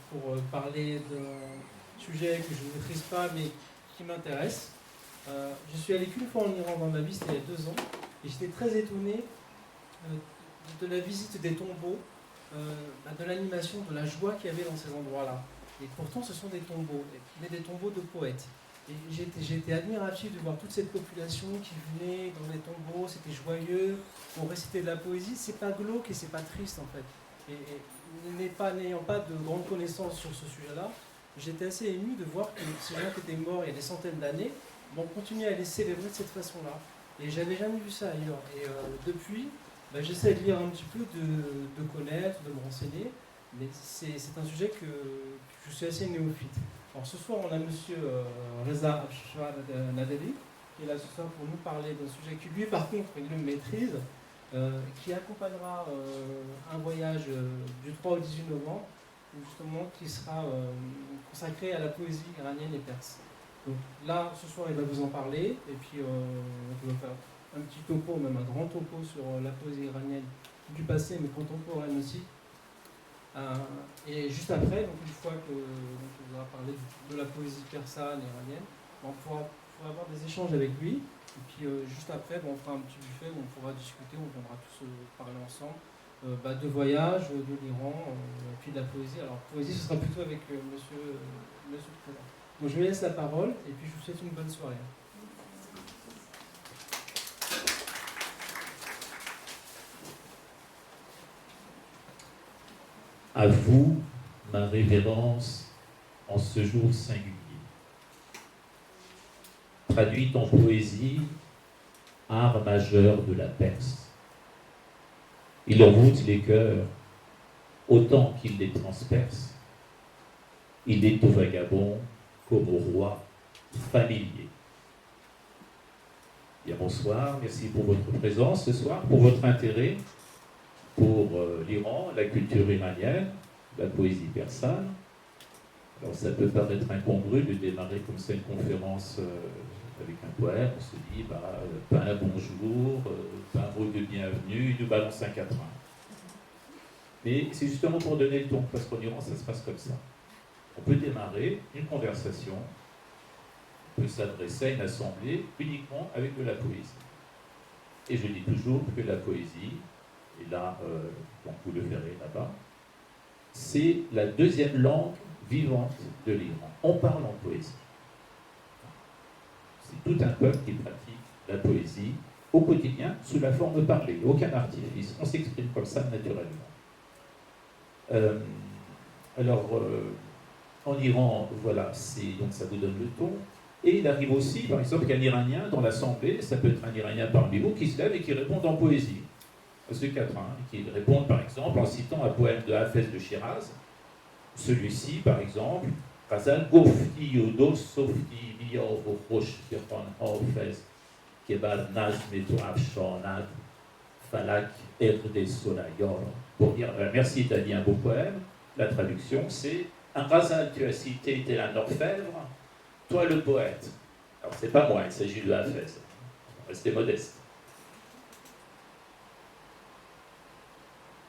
pour parler d'un sujet que je ne maîtrise pas mais qui m'intéresse. Je suis allé qu'une fois en Iran dans ma vie, c'était il y a 2 ans, et j'étais très étonné de la visite des tombeaux, de l'animation, de la joie qu'il y avait dans ces endroits-là. Et pourtant, ce sont des tombeaux, mais des tombeaux de poètes. Et j'étais admiratif de voir toute cette population qui venait dans les tombeaux, c'était joyeux, on récitait de la poésie, c'est pas glauque et c'est pas triste en fait. N'ayant pas de grandes connaissances sur ce sujet-là, j'étais assez ému de voir que ces gens qui étaient morts il y a des centaines d'années, on continuait à les célébrer de cette façon-là. Et j'avais jamais vu ça ailleurs. Et depuis, j'essaie de lire un petit peu, de connaître, de me renseigner, mais c'est un sujet que je suis assez néophyte. Alors ce soir, on a monsieur Reza Abshar Nadeli, qui est là ce soir pour nous parler d'un sujet qui lui, par contre, il le maîtrise, qui accompagnera un voyage du 3 au 18 novembre, justement, qui sera consacré à la poésie iranienne et perse. Donc là, ce soir, il va vous en parler, et puis on va faire un petit topo, même un grand topo sur la poésie iranienne du passé, mais contemporaine aussi. Et juste après, donc une fois que on aura parlé de la poésie persane iranienne, on pourra avoir des échanges avec lui. Et puis juste après, on fera un petit buffet où on pourra discuter, on viendra tous parler ensemble de voyage, de l'Iran, et puis de la poésie. Alors poésie, ce sera plutôt avec monsieur le président. Donc je lui laisse la parole, et puis je vous souhaite une bonne soirée. À vous, ma révérence, en ce jour singulier. Traduite en poésie, art majeur de la Perse. Il envoûte les cœurs autant qu'il les transperce. Il est au vagabond comme au roi familier. Bien, bonsoir, merci pour votre présence ce soir, pour votre intérêt pour l'Iran, la culture iranienne, la poésie persane. Alors ça peut paraître incongru de démarrer comme ça une conférence avec un poème, on se dit, pas un bonjour, pas un mot de bienvenue, il nous balance un quatrain. Mais c'est justement pour donner le ton, parce qu'en Iran ça se passe comme ça. On peut démarrer une conversation, on peut s'adresser à une assemblée uniquement avec de la poésie. Et je dis toujours que la poésie, et là, donc vous le verrez là-bas, c'est la deuxième langue vivante de l'Iran. On parle en poésie. C'est tout un peuple qui pratique la poésie au quotidien sous la forme parlée, aucun artifice. On s'exprime comme ça naturellement. En Iran, voilà, donc ça vous donne le ton. Et il arrive aussi, par exemple, qu'un Iranien dans l'Assemblée, ça peut être un Iranien parmi vous, qui se lève et qui répond en poésie. Ce quatrain, qui répond par exemple en citant un poème de Hafez de Shiraz. Celui-ci, par exemple, Ghazal Gofti Yodos Softi Biyav Khosh Birkan Hafez Kebar Najm Tu Afshanad Falak Erde Solayar. Pour dire merci, t'as dit un beau poème. La traduction, c'est un Ghazal, tu as cité tel un orfèvre, toi le poète. Alors, c'est pas moi, il s'agit de Hafez. Restez modeste.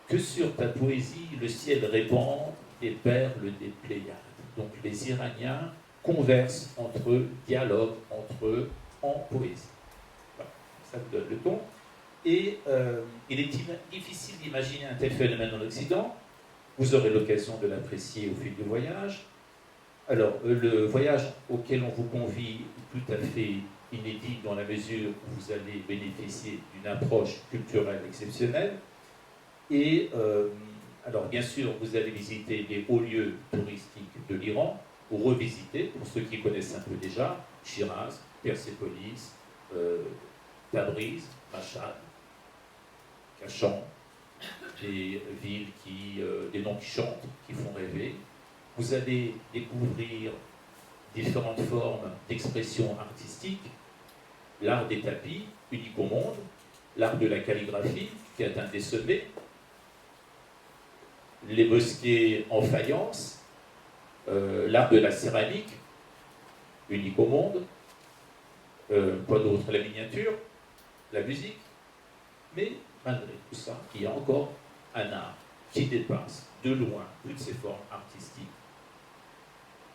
Que sur ta poésie le ciel répand des perles des Pléiades. Donc les Iraniens conversent entre eux, dialoguent entre eux en poésie. Voilà, ça vous donne le ton. Et il est difficile d'imaginer un tel phénomène en Occident. Vous aurez l'occasion de l'apprécier au fil du voyage. Alors, le voyage auquel on vous convie est tout à fait inédit dans la mesure où vous allez bénéficier d'une approche culturelle exceptionnelle. Et alors bien sûr, vous allez visiter les hauts lieux touristiques de l'Iran, ou revisiter, pour ceux qui connaissent un peu déjà, Shiraz, Persépolis, Tabriz, Mashhad, Kashan, des villes des noms qui chantent, qui font rêver. Vous allez découvrir différentes formes d'expression artistique, l'art des tapis, unique au monde, l'art de la calligraphie, qui atteint des sommets, les mosquées en faïence, l'art de la céramique, unique au monde, quoi d'autre, la miniature, la musique, mais malgré tout ça, il y a encore un art qui dépasse de loin toutes ces formes artistiques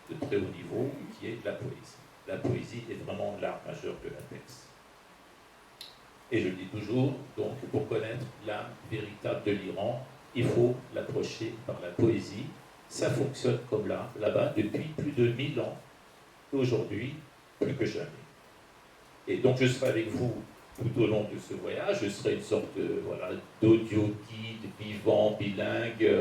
de très haut niveau, qui est la poésie. La poésie est vraiment l'art majeur de la texte. Et je le dis toujours, donc pour connaître l'âme véritable de l'Iran, il faut l'approcher par la poésie. Ça fonctionne comme là-bas depuis plus de 1000 ans, et aujourd'hui, plus que jamais. Et donc je serai avec vous tout au long de ce voyage, je serai une sorte d'audio guide vivant, bilingue,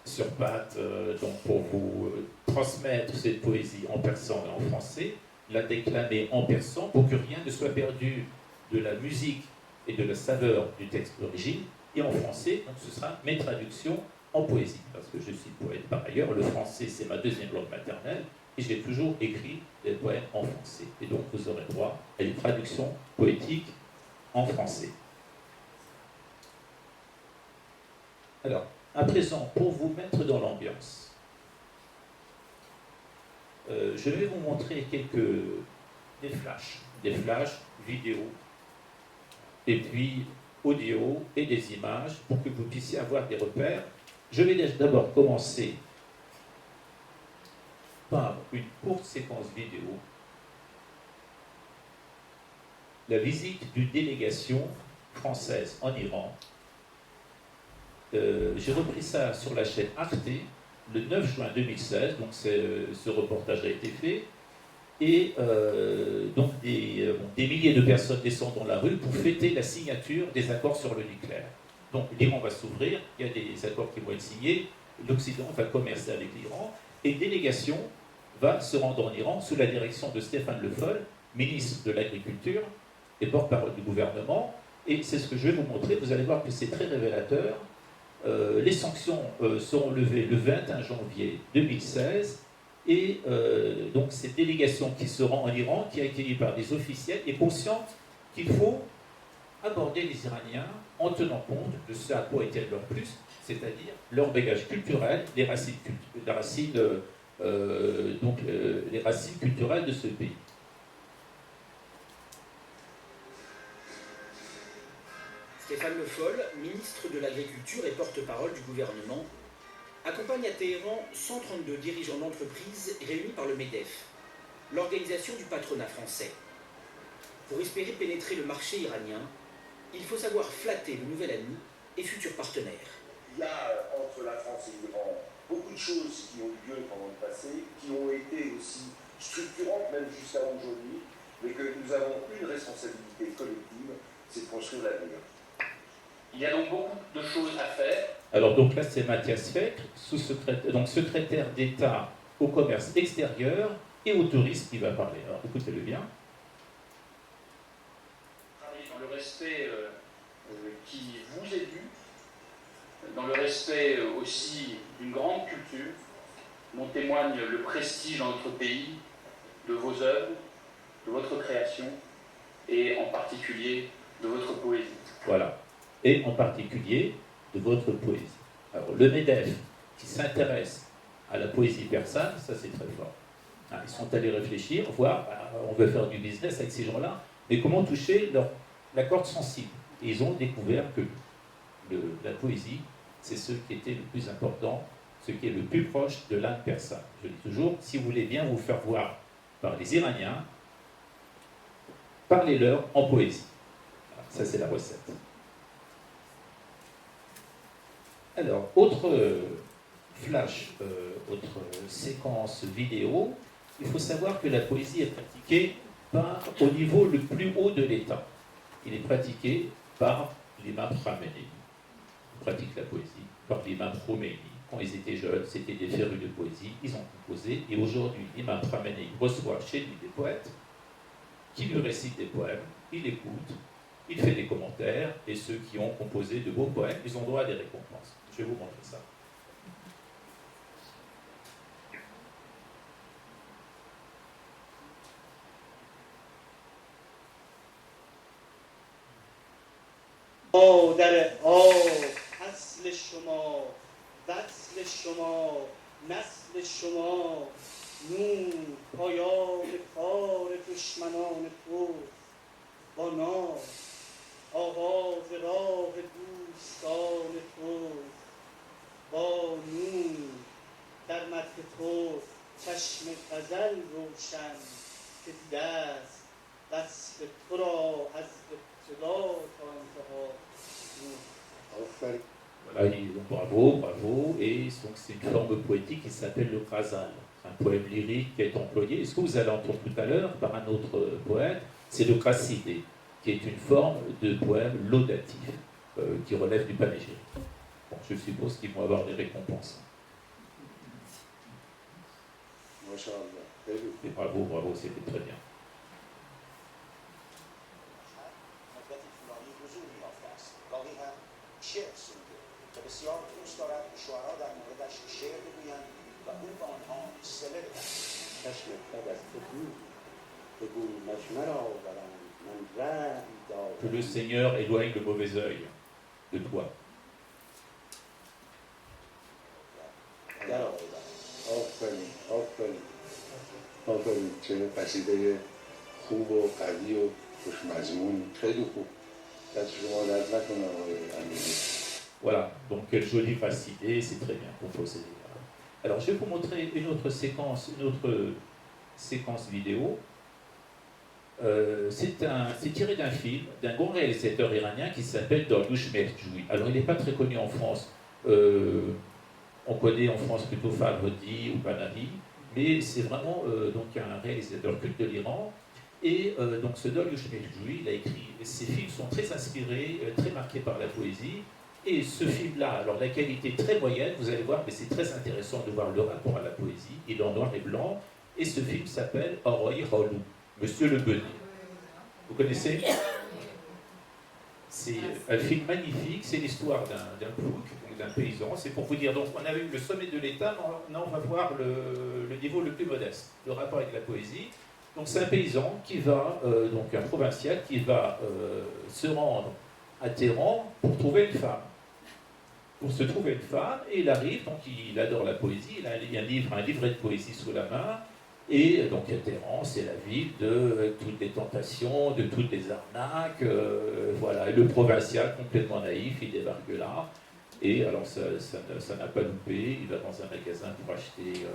sur pattes, donc pour vous transmettre cette poésie en persan et en français, la déclamer en persan pour que rien ne soit perdu de la musique et de la saveur du texte d'origine, et en français, donc ce sera mes traductions en poésie, parce que je suis poète par ailleurs, le français c'est ma deuxième langue maternelle, et j'ai toujours écrit des poèmes en français. Et donc vous aurez droit à une traduction poétique en français. Alors, à présent, pour vous mettre dans l'ambiance, je vais vous montrer des flashs vidéo, et puis audio et des images pour que vous puissiez avoir des repères. Je vais d'abord commencer par une courte séquence vidéo, la visite d'une délégation française en Iran. J'ai repris ça sur la chaîne Arte le 9 juin 2016, donc ce reportage a été fait, et donc des milliers de personnes descendent dans la rue pour fêter la signature des accords sur le nucléaire. Donc l'Iran va s'ouvrir, il y a des accords qui vont être signés, l'Occident va commercer avec l'Iran, et une délégation va se rendre en Iran sous la direction de Stéphane Le Foll, ministre de l'Agriculture et porte-parole du gouvernement, et c'est ce que je vais vous montrer, vous allez voir que c'est très révélateur. Les sanctions seront levées le 21 janvier 2016, et donc cette délégation qui se rend en Iran, qui est accueillie par des officiels, est consciente qu'il faut aborder les Iraniens en tenant compte de ce à quoi ils leur plus, c'est-à-dire leur bagage culturel, les racines culturelles de ce pays. Stéphane Le Foll, ministre de l'Agriculture et porte-parole du gouvernement, accompagne à Téhéran 132 dirigeants d'entreprises réunis par le MEDEF, l'organisation du patronat français. Pour espérer pénétrer le marché iranien, il faut savoir flatter le nouvel ami et futur partenaire. Il y a entre la France et l'Iran beaucoup de choses qui ont eu lieu pendant le passé, qui ont été aussi structurantes même jusqu'à aujourd'hui, mais que nous avons une responsabilité collective, c'est de construire l'avenir. Il y a donc beaucoup de choses à faire. Alors donc là c'est Mathias Fekr, secrétaire d'État au commerce extérieur et au tourisme qui va parler. Alors écoutez-le bien. Travailler dans le respect qui vous est dû, dans le respect aussi d'une grande culture dont témoigne le prestige dans notre pays de vos œuvres, de votre création et en particulier de votre poésie. Voilà. Et en particulier de votre poésie. Alors, le MEDEF, qui s'intéresse à la poésie persane, ça c'est très fort. Ils sont allés réfléchir, voir, on veut faire du business avec ces gens-là, mais comment toucher la corde sensible. Et ils ont découvert que la poésie, c'est ce qui était le plus important, ce qui est le plus proche de l'âme persane. Je dis toujours, si vous voulez bien vous faire voir par les Iraniens, parlez-leur en poésie. Ça c'est la recette. Alors, autre flash, autre séquence vidéo, il faut savoir que la poésie est pratiquée au niveau le plus haut de l'État. Il est pratiqué par l'imam Khamenei. On pratique la poésie par l'imam Khomeini. Quand ils étaient jeunes, c'était des férus de poésie, ils ont composé, et aujourd'hui, l'imam Khamenei reçoit chez lui des poètes qui lui récitent des poèmes, il écoute, il fait des commentaires, et ceux qui ont composé de beaux poèmes, ils ont droit à des récompenses. Je vais vous montrer ça. اصل شما وصل شما نسل شما نور پایان کار دشمنان تو با ناز آغاز راه دوستان تو با نور در مدح تو چشم غزل روشن که دیده است وصف تو را از ابتدا تا انتها نور. آفرین. Voilà, donc bravo, bravo, et donc c'est une forme poétique qui s'appelle le ghazal, un poème lyrique qui est employé. Et ce que vous allez entendre tout à l'heure par un autre poète, c'est le qasidé, qui est une forme de poème laudatif qui relève du panégyrique. Bon, je suppose qu'ils vont avoir des récompenses. Et bravo, bravo, c'était très bien. بسیار دوست دارد که شعرا در موردش شعر بگویند و او به آنها صله بدهد. چشم بد از تو دور بگو مجمر آورند من رأی دارم. Que le Seigneur éloigne le mauvais œil de toi. در آوردم. آفرین آفرین آفرین، چه قصیده خوب و قوی و خوشمضمون، خیلی خوب. دست شما درد نکنه آقای امیری. Voilà, donc quel joli fasciné, c'est très bien composé. Alors je vais vous montrer une autre séquence vidéo. C'est tiré d'un film d'un grand réalisateur iranien qui s'appelle Dariush Merjoui. Alors il n'est pas très connu en France. On connaît en France plutôt Farhadi ou Panahi, mais c'est vraiment donc un réalisateur culte de l'Iran. Et donc ce Dariush Merjoui, il a écrit, ses films sont très inspirés, très marqués par la poésie. Et ce film-là, alors la qualité est très moyenne, vous allez voir, mais c'est très intéressant de voir le rapport à la poésie. Il est en noir et blanc, et ce film s'appelle Oroy Holou, Monsieur le Benet. Vous connaissez? C'est un film magnifique, c'est l'histoire d'un plouc, d'un paysan. C'est pour vous dire, donc on a eu le sommet de l'État, maintenant on va voir le niveau le plus modeste, le rapport avec la poésie. Donc c'est un paysan qui va, donc un provincial, qui va se rendre à Téhéran pour trouver une femme. Pour se trouver une femme, et il arrive, donc il adore la poésie, il a un livret de poésie sous la main, et donc Téhéran, c'est la ville de toutes les tentations, de toutes les arnaques, voilà, et le provincial complètement naïf, il débarque là, et alors ça n'a pas loupé, il va dans un magasin pour acheter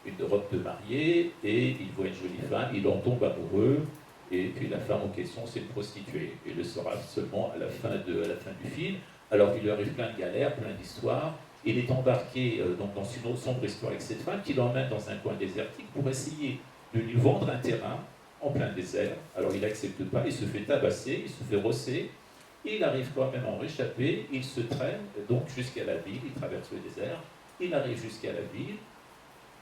une robe de mariée, et il voit une jolie femme, il en tombe amoureux, et puis la femme en question, c'est une prostituée, il le saura seulement à la fin du film. Alors il lui arrive plein de galères, plein d'histoires. Il est embarqué donc dans une autre sombre histoire avec cette femme qui l'emmène dans un coin désertique pour essayer de lui vendre un terrain en plein désert. Alors il n'accepte pas, il se fait tabasser, il se fait rosser. Il arrive quand même à en réchapper, il se traîne donc jusqu'à la ville, il traverse le désert, il arrive jusqu'à la ville,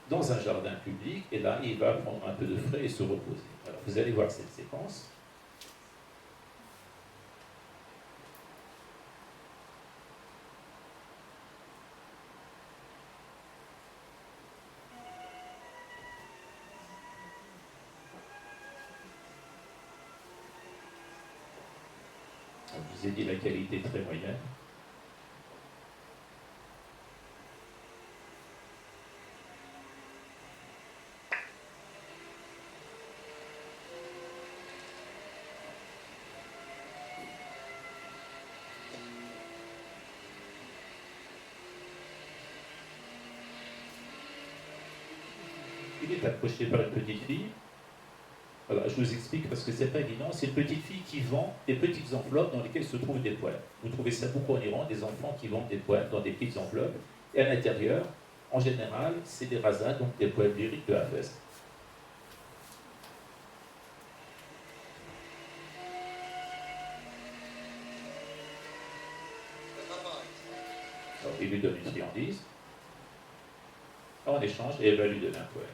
dans un jardin public, et là il va prendre un peu de frais et se reposer. Alors vous allez voir cette séquence. Je vous ai dit la qualité est très moyenne. Il est approché par une petite fille. Voilà, je vous explique parce que c'est pas évident. C'est une petite fille qui vend des petites enveloppes dans lesquelles se trouvent des poèmes. Vous trouvez ça beaucoup en Iran, des enfants qui vendent des poèmes dans des petites enveloppes. Et à l'intérieur, en général, c'est des razas, donc des poèmes lyriques de Hafez. Alors, il lui donne une friandise. En échange, et elle va lui donner un poème.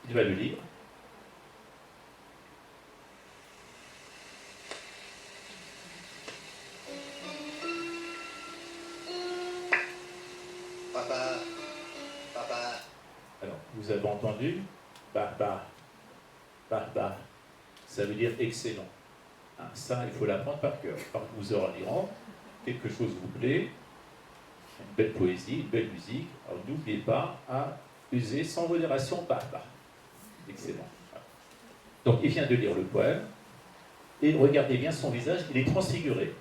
Il va le lire. Papa, papa. Alors, vous avez entendu? Bah. Ça veut dire excellent. Hein, ça, il faut l'apprendre par cœur. Par que vous aurez en Iran, quelque chose vous plaît, une belle poésie, une belle musique. Alors, n'oubliez pas à user sans modération. Bah. Excellent. Voilà. Donc, il vient de lire le poème. Et regardez bien son visage, il est transfiguré.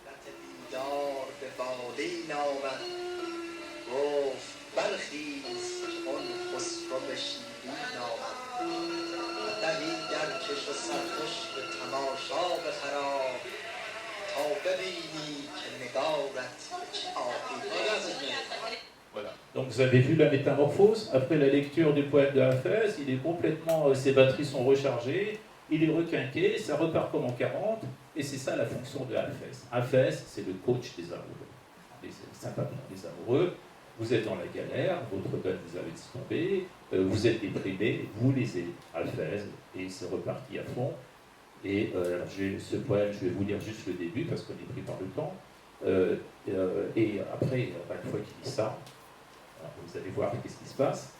La tête d'or Voilà. Donc vous avez vu la métamorphose. Après la lecture du poème de Hafez, il est complètement, ses batteries sont rechargées, il est requinqué, ça repart comme en 40, et c'est ça la fonction de Hafez. Hafez, c'est le coach des amoureux, des sympathiques des amoureux. Vous êtes dans la galère, votre donne vous avez laissé tomber, vous êtes déprimé, vous lisez Hafez, et c'est reparti à fond. Et alors ce poème, je vais vous lire juste le début, parce qu'on est pris par le temps. Et après, une fois qu'il dit ça, vous allez voir qu'est-ce qui se passe.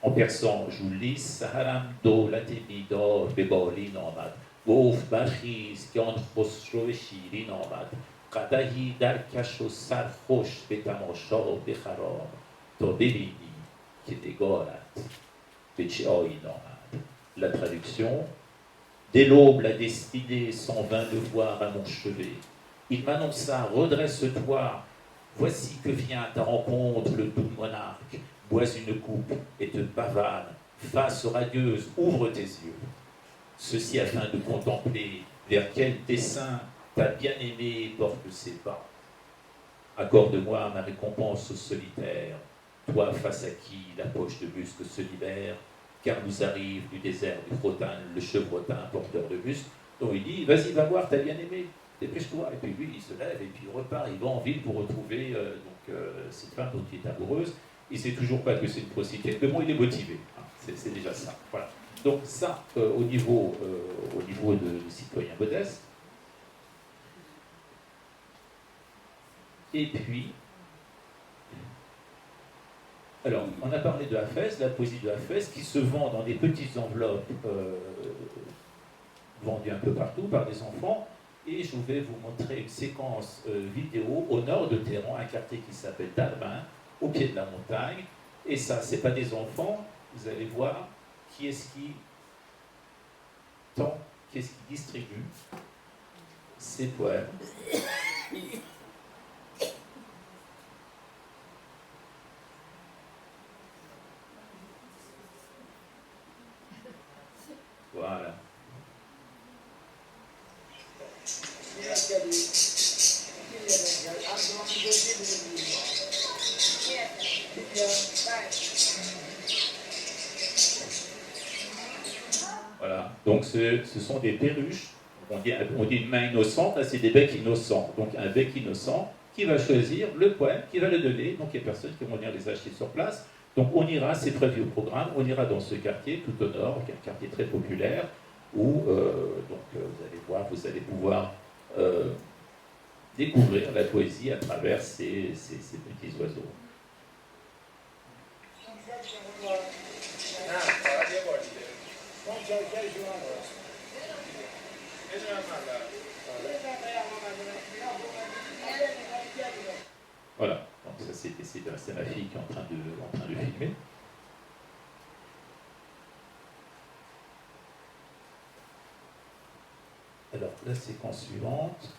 En persan, je vous lis Saharam do latimido beboli nomad. Gof bachiz kion khosroveshi nomad. Qadahi dar kasho sar khosh betamosha bekharam. To bebini ki negorat bechioi nomad. La traduction. Dès l'aube, la destinée s'en vint de voir à mon chevet. Il m'annonça, redresse-toi, voici que vient à ta rencontre le doux monarque, bois une coupe et te pavane, face radieuse, ouvre tes yeux. Ceci afin de contempler vers quel dessein ta bien-aimée porte ses pas. Accorde-moi ma récompense solitaire, toi face à qui la poche de musc se libère, car nous arrive du désert du Frotin le chevrotin porteur de musc. Donc il dit, vas-y, va voir ta bien-aimée. Dépêche-toi. Et puis lui, il se lève et puis il repart, il va en ville pour retrouver cette femme dont il est amoureuse. Il ne sait toujours pas que c'est une prostituée, mais bon, il est motivé. Hein, c'est déjà ça. Voilà. Donc ça, au niveau de citoyen modeste. Et puis, alors, on a parlé de Hafez, la poésie de Hafez, qui se vend dans des petites enveloppes vendues un peu partout par des enfants. Et je vais vous montrer une séquence vidéo au nord de Téhéran, un quartier qui s'appelle Dalban, au pied de la montagne. Et ça, ce n'est pas des enfants, vous allez voir qui est-ce qui tend, qui est-ce qui distribue ces poèmes. Voilà. Voilà, donc ce sont des perruches, on dit une main innocente, là c'est des becs innocents, donc un bec innocent qui va choisir le poème, qui va le donner, donc il y a personne qui vont venir les acheter sur place, donc on ira, c'est prévu au programme, on ira dans ce quartier tout au nord, qui est un quartier très populaire, où vous allez voir, vous allez pouvoir découvrir la poésie à travers ces petits oiseaux. Voilà, donc ça c'est ma fille qui est en train de filmer. Alors, la séquence suivante.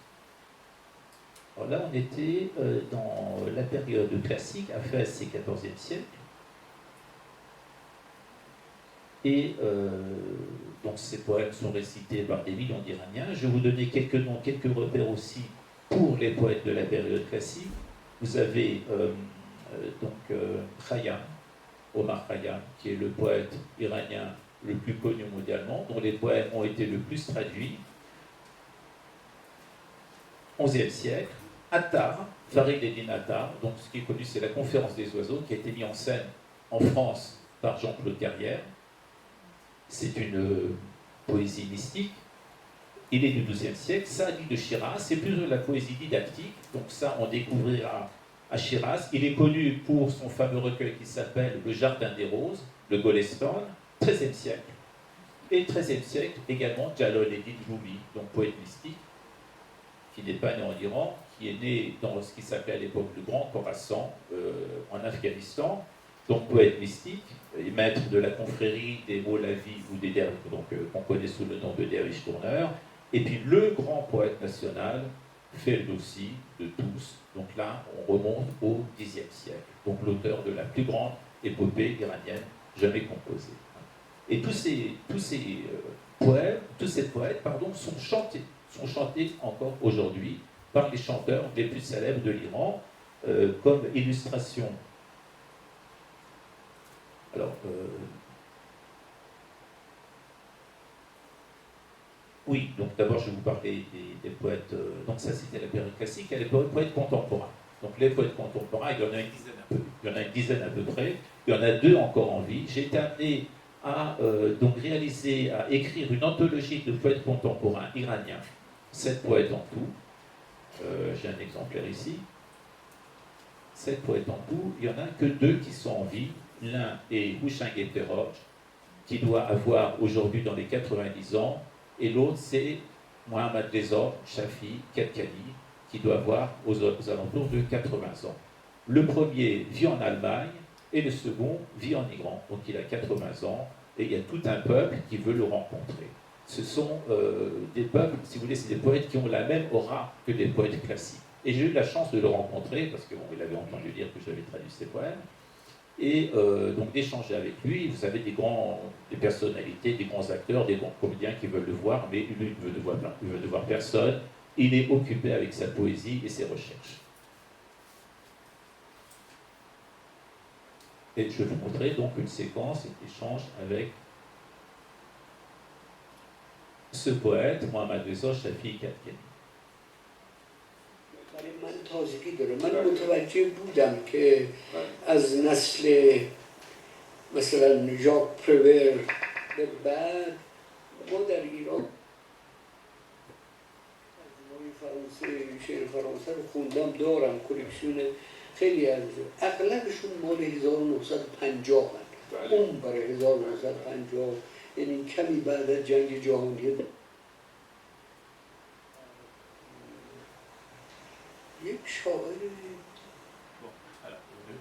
Alors là, on était dans la période classique, Hafez, c'est 14e siècle. Et donc ces poèmes sont récités par des millions d'Iraniens. Je vais vous donner quelques noms, quelques repères aussi pour les poètes de la période classique. Vous avez Khayyam, Omar Khayyam, qui est le poète iranien le plus connu mondialement, dont les poèmes ont été le plus traduits. 11e siècle, Attar, Farid Eddin Attar, donc ce qui est connu c'est la conférence des oiseaux, qui a été mise en scène en France par Jean-Claude Carrière. C'est une poésie mystique. Il est du XIIe siècle. Saadi de Shiraz, c'est plus de la poésie didactique. Donc ça, on découvrira à Shiraz. Il est connu pour son fameux recueil qui s'appelle Le Jardin des Roses, le Golestan, XIIIe siècle. Et XIIIe siècle également Jalaluddin Rumi, donc poète mystique, qui n'est pas né en Iran, qui est né dans ce qui s'appelait à l'époque le Grand Khorasan, en Afghanistan, donc poète mystique, et maître de la confrérie des Moulavis ou des derviches, donc qu'on connaît sous le nom de derviche tourneur, et puis le grand poète national, Ferdowsi, de tous. Donc là, on remonte au Xe siècle, donc l'auteur de la plus grande épopée iranienne jamais composée. Et tous ces poètes sont chantés. sont chantées encore aujourd'hui par les chanteurs les plus célèbres de l'Iran, comme illustration. Alors, oui, donc d'abord je vais vous parler des poètes, donc ça c'était la période classique, et les poètes contemporains. Donc les poètes contemporains, il y en a une dizaine à peu près, il y en a 2 encore en vie. J'ai été amené à donc à écrire une anthologie de poètes contemporains iraniens, 7 poètes en tout. J'ai un exemplaire ici. 7 poètes en tout, il n'y en a que 2 qui sont en vie. L'un est Houchang Eteroj, qui doit avoir aujourd'hui dans les 90 ans, et l'autre c'est Mohammad Reza Shafi Kadkani, qui doit avoir aux alentours de 80 ans. Le premier vit en Allemagne et le second vit en Iran. Donc il a 80 ans et il y a tout un peuple qui veut le rencontrer. Ce sont des peuples, si vous voulez, c'est des poètes qui ont la même aura que des poètes classiques. Et j'ai eu la chance de le rencontrer, parce qu'il avait entendu dire que j'avais traduit ses poèmes, et donc d'échanger avec lui. Vous avez des personnalités, des grands acteurs, des grands comédiens qui veulent le voir, mais lui, il veut ne voir personne. Il est occupé avec sa poésie et ses recherches. Et je vais vous montrer donc une séquence d'échange avec ce poète, Mohammad Reza Shafi Kadkani. من تازگی داره. من متوجه بودم که از نسل مثلا ژاک پرور به بعد ما در ایران ترجمه‌های فرانسه، شعر فرانسه رو خوندم، دارم کلکسیون خیلی از اغلبشون مال 1950 هست. اون برای 1950 یعنی کمی بعد از جنگ جهانی.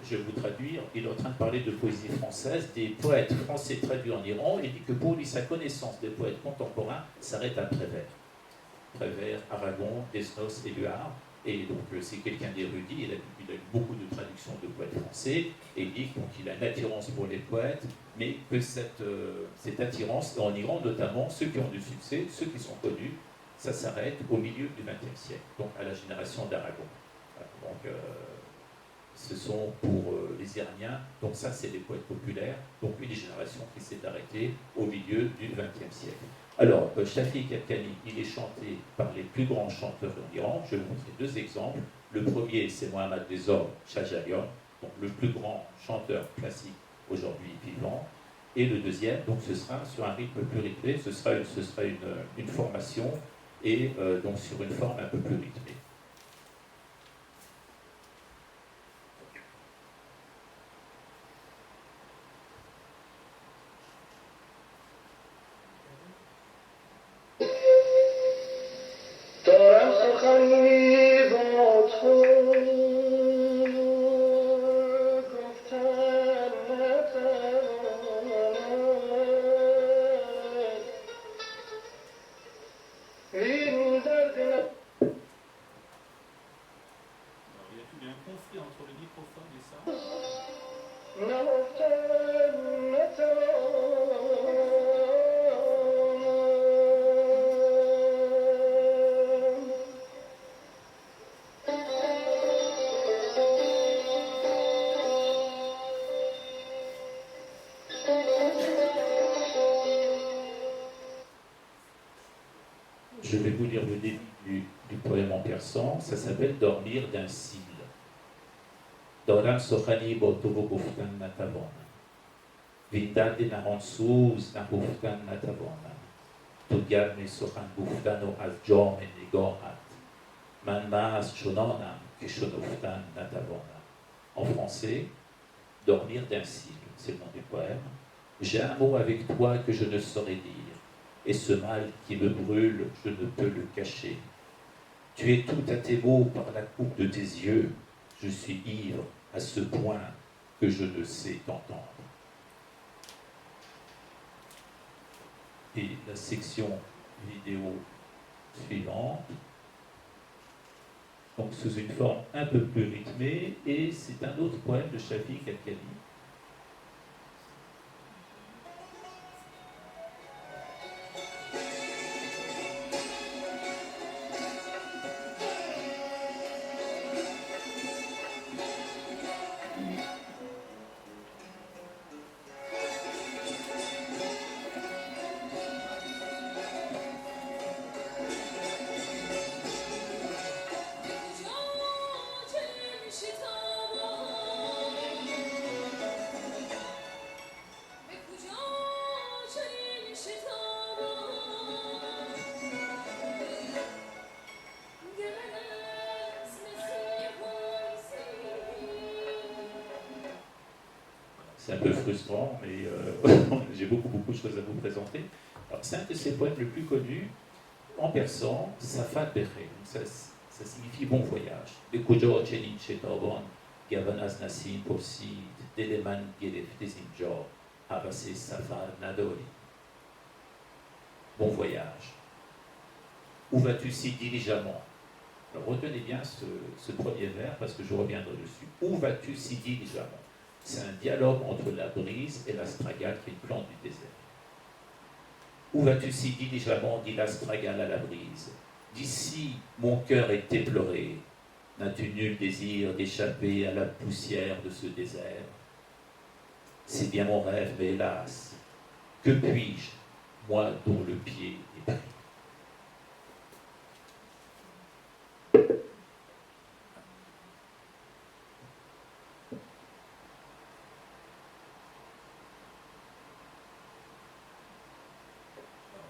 Je vais vous traduire. Il est en train de parler de poésie française, des poètes français traduits en Iran. Il dit que pour lui, sa connaissance des poètes contemporains s'arrête à Prévert. Prévert, Aragon, Desnos, Éluard. Et donc, c'est quelqu'un d'érudit. Il a eu beaucoup de traductions de poètes français. Et il dit qu'il a une attirance pour les poètes, mais que cette attirance, en Iran notamment, ceux qui ont du succès, ceux qui sont connus, ça s'arrête au milieu du XXe siècle, donc à la génération d'Aragon. Donc, ce sont pour les Iraniens, donc ça c'est les poètes populaires, donc une génération qui s'est arrêtée au milieu du XXe siècle. Alors, Shafi Kadkani, il est chanté par les plus grands chanteurs en Iran. Je vais vous montrer 2 exemples. Le premier, c'est Mohammad Reza Shahjalian, donc le plus grand chanteur classique aujourd'hui vivant. Et le deuxième, donc ce sera sur un rythme plus rythmé, ce sera une formation, et donc sur une forme un peu plus rythmée. Je vais vous lire le début du poème en persan. Ça s'appelle Dormir d'un cil. Doram sokhani botovo guftan natavona. Vindade nahansuz nahuftan natavona. Tugar me sokhan guftano az jam nigahat. Man mas shonanam ke shonuftan natavona. En français, Dormir d'un cil, c'est le nom du poème. J'ai un mot avec toi que je ne saurais dire. Et ce mal qui me brûle, je ne peux le cacher. Tu es tout à tes mots par la coupe de tes yeux. Je suis ivre à ce point que je ne sais t'entendre. Et la section vidéo suivante, donc sous une forme un peu plus rythmée, et c'est un autre poème de Shafi Kadkani. c'est un peu frustrant, mais j'ai beaucoup de choses à vous présenter. Alors, c'est un de ses poèmes les plus connus, en persan, Safar Bekhe. Ça signifie bon voyage. De Kujo Chenin Chetaban, Gavanaz Nassim Porsid, Deleman Gerefte Zinjor, Havase Safar Nadori. Bon voyage. Où vas-tu si diligemment? Alors, retenez bien ce premier vers parce que je reviendrai dessus. Où vas-tu si diligemment? C'est un dialogue entre la brise et l'astragale qui est une plante du désert. Où vas-tu si diligemment, dit l'astragale à la brise? D'ici, mon cœur est éploré. N'as-tu nul désir d'échapper à la poussière de ce désert? C'est bien mon rêve, mais hélas, que puis-je, moi dont le pied est pris?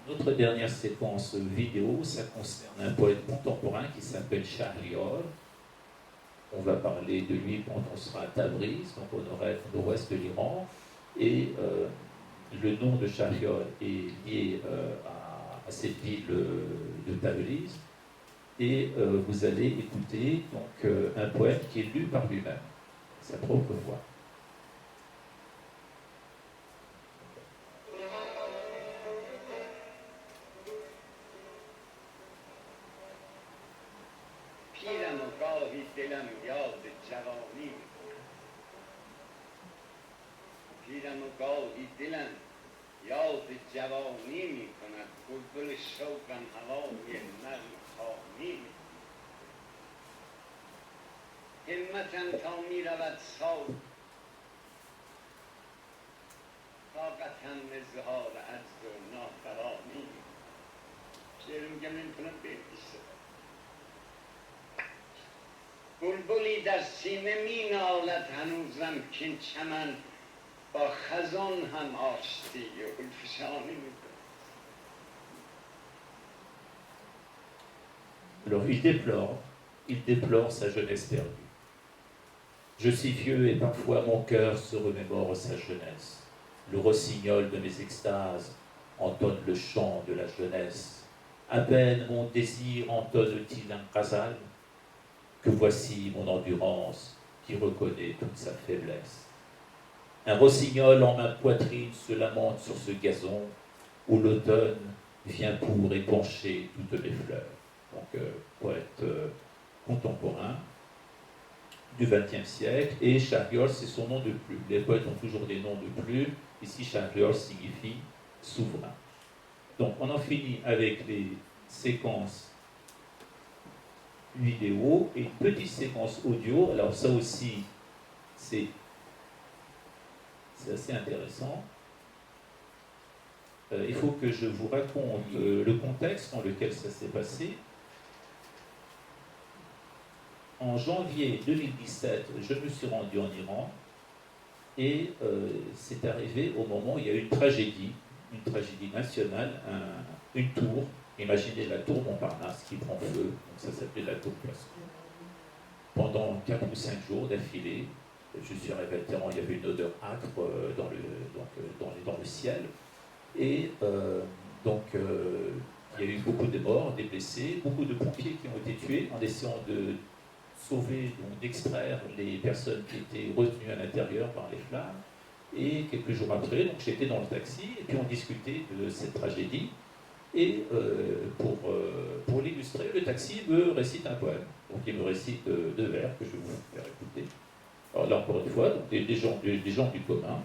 Notre dernière séquence vidéo, ça concerne un poète contemporain qui s'appelle Shahrior. On va parler de lui quand on sera à Tabriz, donc au nord-ouest de l'Iran. Et le nom de Shahrior est lié à cette ville de Tabriz. Et vous allez écouter donc, un poème qui est lu par lui-même, sa propre voix. پیرم و گاهی دلم یاد جوانی میکند پیرم و گاهی دلم یاد جوانی میکند بلبل شوقم هوای نرم خانی میکند همتم تا میرود سال طاقتم اظهار عجز و ناتوانی میکند شعر میگم نمیتونم بهش بلبلی در سینه می نالد هنوزم که این چمن با خزان هم آشتی و گلفشانی می‌کند. Alors il déplore sa jeunesse perdue. Je suis vieux et parfois mon cœur se remémore sa jeunesse. Le rossignol de mes extases entonne le chant de la jeunesse. À peine mon désir entonne-t-il un ghazal que voici mon endurance qui reconnaît toute sa faiblesse. Un rossignol en ma poitrine se lamente sur ce gazon où l'automne vient pour épancher toutes mes fleurs. Donc, poète contemporain du XXe siècle, et Shahrior, c'est son nom de plume. Les poètes ont toujours des noms de plume. Ici, Shahrior signifie souverain. Donc, on en finit avec les séquences vidéo et une petite séquence audio. Alors ça aussi, c'est assez intéressant. Il faut que je vous raconte le contexte dans lequel ça s'est passé. En janvier 2017, je me suis rendu en Iran et c'est arrivé au moment où il y a eu une tragédie nationale, une tour. Imaginez la tour Montparnasse qui prend feu, donc ça s'appelait la tour Poisson. Pendant 4 ou 5 jours d'affilée, je suis arrivé à Téhéran, il y avait une odeur âcre dans le ciel. Et il y a eu beaucoup de morts, des blessés, beaucoup de pompiers qui ont été tués en essayant de sauver, donc d'extraire les personnes qui étaient retenues à l'intérieur par les flammes. Et quelques jours après, donc j'étais dans le taxi et puis on discutait de cette tragédie. Et pour l'illustrer, le taxi me récite un poème. Donc il me récite 2 vers que je vais vous faire écouter. Alors là encore une fois, donc, des gens du commun.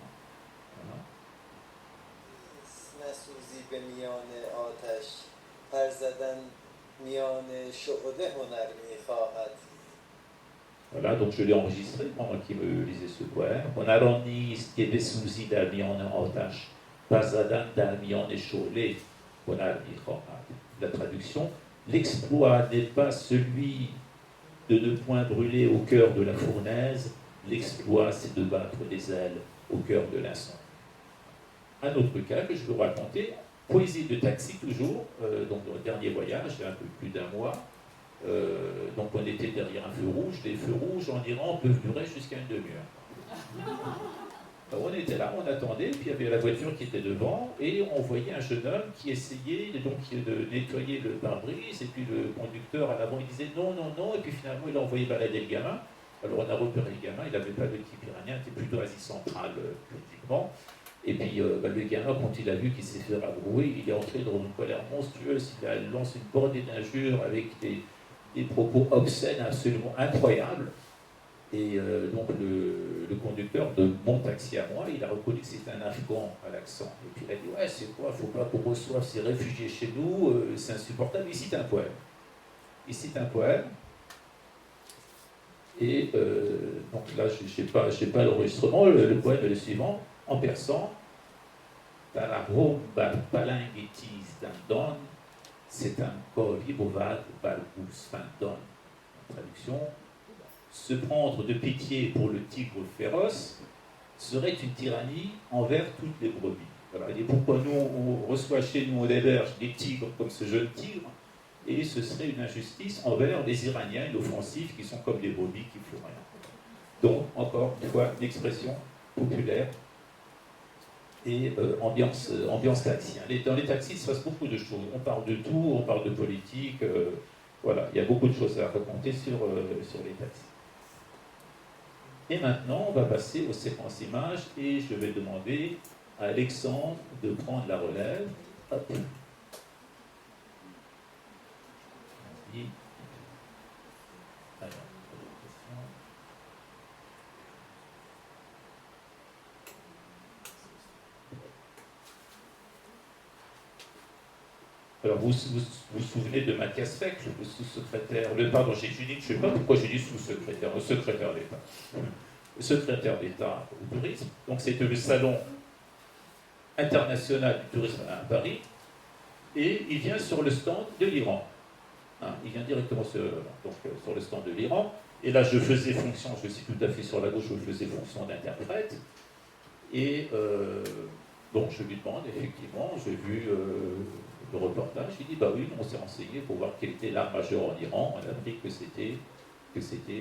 Voilà, donc je l'ai enregistré pendant qu'il me lisait ce poème. La traduction, l'exploit n'est pas celui de 2 points brûlés au cœur de la fournaise, l'exploit c'est de battre les ailes au cœur de l'incendie. Un autre cas que je peux raconter, poésie de taxi toujours, donc dans le dernier voyage, il y a un peu plus d'1 mois, donc on était derrière un feu rouge. Les feux rouges en Iran peuvent durer jusqu'à une demi-heure. Alors on était là, on attendait, puis il y avait la voiture qui était devant, et on voyait un jeune homme qui essayait donc de nettoyer le pare-brise, et puis le conducteur à l'avant il disait non, non, non, et puis finalement il a envoyé balader le gamin. Alors on a repéré le gamin, il n'avait pas de type iranien, il était plutôt Asie centrale politiquement. Et puis le gamin, quand il a vu qu'il s'est fait rabrouer, il est entré dans une colère monstrueuse, il a lancé une bordée d'injures avec des propos obscènes absolument incroyables. Et donc le conducteur de mon taxi à moi, il a reconnu que c'était un Afghan à l'accent. Et puis il a dit ouais, c'est quoi, faut pas qu'on reçoive ces réfugiés chez nous, c'est insupportable. Il cite un poème. Il cite un poème. Et donc là, je n'ai pas l'enregistrement, le poème est le suivant, en persan. Tarahom balangitis dandon, c'est un kovibovad balbous fandon. Traduction. Se prendre de pitié pour le tigre féroce serait une tyrannie envers toutes les brebis. Voilà. Et pourquoi nous, on reçoit chez nous, on héberge des tigres comme ce jeune tigre, et ce serait une injustice envers les Iraniens inoffensifs qui sont comme des brebis qui font rien. Donc, encore une fois, une expression populaire et ambiance taxi. Dans les taxis, il se passe beaucoup de choses. On parle de tout, on parle de politique, voilà, il y a beaucoup de choses à raconter sur les taxis. Et maintenant, on va passer aux séquences images et je vais demander à Alexandre de prendre la relève. Hop. Alors, vous vous souvenez de Mathias Fekl, le sous-secrétaire, pardon, je ne sais pas pourquoi j'ai dit sous-secrétaire, le secrétaire d'État. Le secrétaire d'État au tourisme. Donc, c'était le salon international du tourisme à Paris. Et il vient sur le stand de l'Iran. Il vient directement sur le stand de l'Iran. Et là, je faisais fonction, je suis tout à fait sur la gauche, je faisais fonction d'interprète. Et donc, je lui demande, effectivement, j'ai vu le reportage, il dit, bah oui, on s'est renseigné pour voir quel était l'art majeur en Iran. On a appris que c'était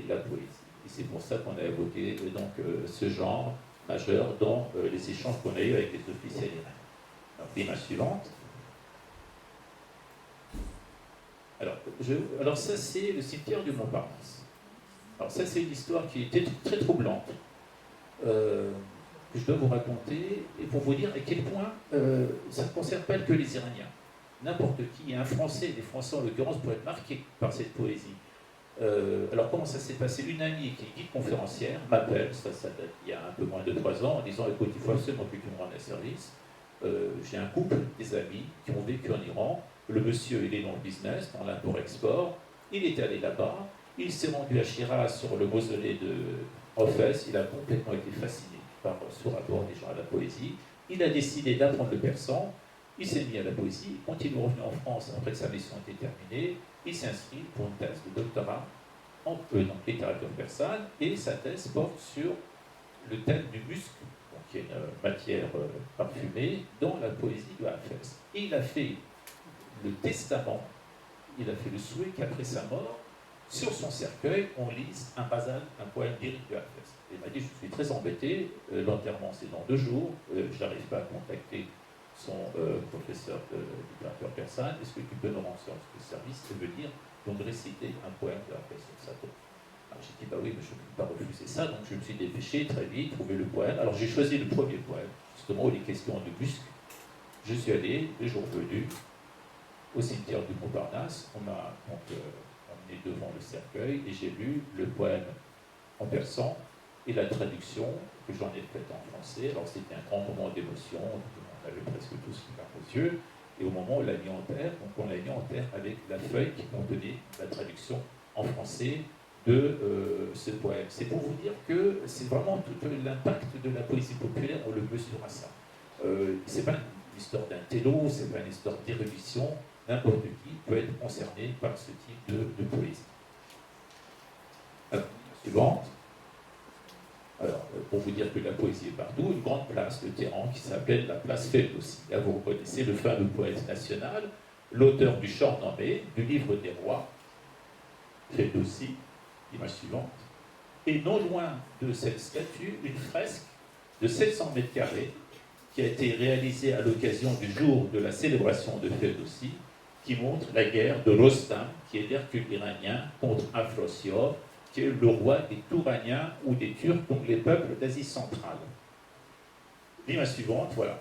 la poésie. Et c'est pour ça qu'on a évoqué donc, ce genre majeur dans les échanges qu'on a eus avec les officiels iraniens. Alors, l'image suivante. Alors ça, c'est le cimetière du Montparnasse. Alors ça, c'est une histoire qui était très troublante, que je dois vous raconter, et pour vous dire à quel point ça ne concerne pas que les Iraniens. N'importe qui, un Français, des Français en l'occurrence, pourraient être marqués par cette poésie. Alors comment ça s'est passé? Une amie qui est guide conférencière m'appelle, ça date il y a un peu moins de 3 ans, en disant, écoute, il faut absolument que tu me rendes un service. J'ai un couple, des amis, qui ont vécu en Iran. Le monsieur, il est dans le business, dans l'import-export. Il est allé là-bas. Il s'est rendu à Shiraz sur le mausolée de Hafez. Il a complètement été fasciné par ce rapport des gens à la poésie. Il a décidé d'apprendre le persan. Il s'est mis à la poésie. Quand il est revenu en France, après que sa mission était terminée, il s'inscrit pour une thèse de doctorat en littérature persane. Et sa thèse porte sur le thème du musc, qui est une matière parfumée, dans la poésie de Hafez. Et il a fait le testament, il a fait le souhait qu'après sa mort, sur son cercueil, on lise un ghazal, un poème lyrique de Hafez. Il m'a dit, je suis très embêté, l'enterrement c'est dans 2 jours, je n'arrive pas à contacter son professeur de littérature persane, est-ce que tu peux me rendre ce service et venir donc réciter un poème de Hafez sur sa tombe? Alors j'ai dit, bah oui, mais je ne peux pas refuser ça, donc je me suis dépêché très vite, trouvé le poème. Alors j'ai choisi le premier poème, justement où il est question de musc. Je suis allé, le jour venu, au cimetière du Montparnasse. On m'a emmené devant le cercueil et j'ai lu le poème en persan et la traduction que j'en ai faite en français. Alors c'était un grand moment d'émotion, on avait presque tous les larmes aux yeux. Et au moment où on l'a mis en terre, donc on l'a mis en terre avec la feuille qui contenait la traduction en français de ce poème. C'est pour vous dire que c'est vraiment tout l'impact de la poésie populaire, on le mesure à ça. C'est pas une histoire d'un télo, c'est pas une histoire d'érudition. N'importe qui peut être concerné par ce type de poésie. Alors, suivante. Alors, pour vous dire que la poésie est partout, une grande place de Téhéran qui s'appelle la place Ferdowsi. Là, vous reconnaissez le fameux poète national, l'auteur du Shahnameh, du livre des rois, Ferdowsi, image suivante. Et non loin de cette statue, une fresque de 700 mètres carrés qui a été réalisé à l'occasion du jour de la célébration de Ferdowsi, qui montre la guerre de Rostam, qui est l'Hercule iranien, contre Afrosiab, qui est le roi des Touraniens ou des Turcs, donc les peuples d'Asie centrale. L'image suivante, voilà.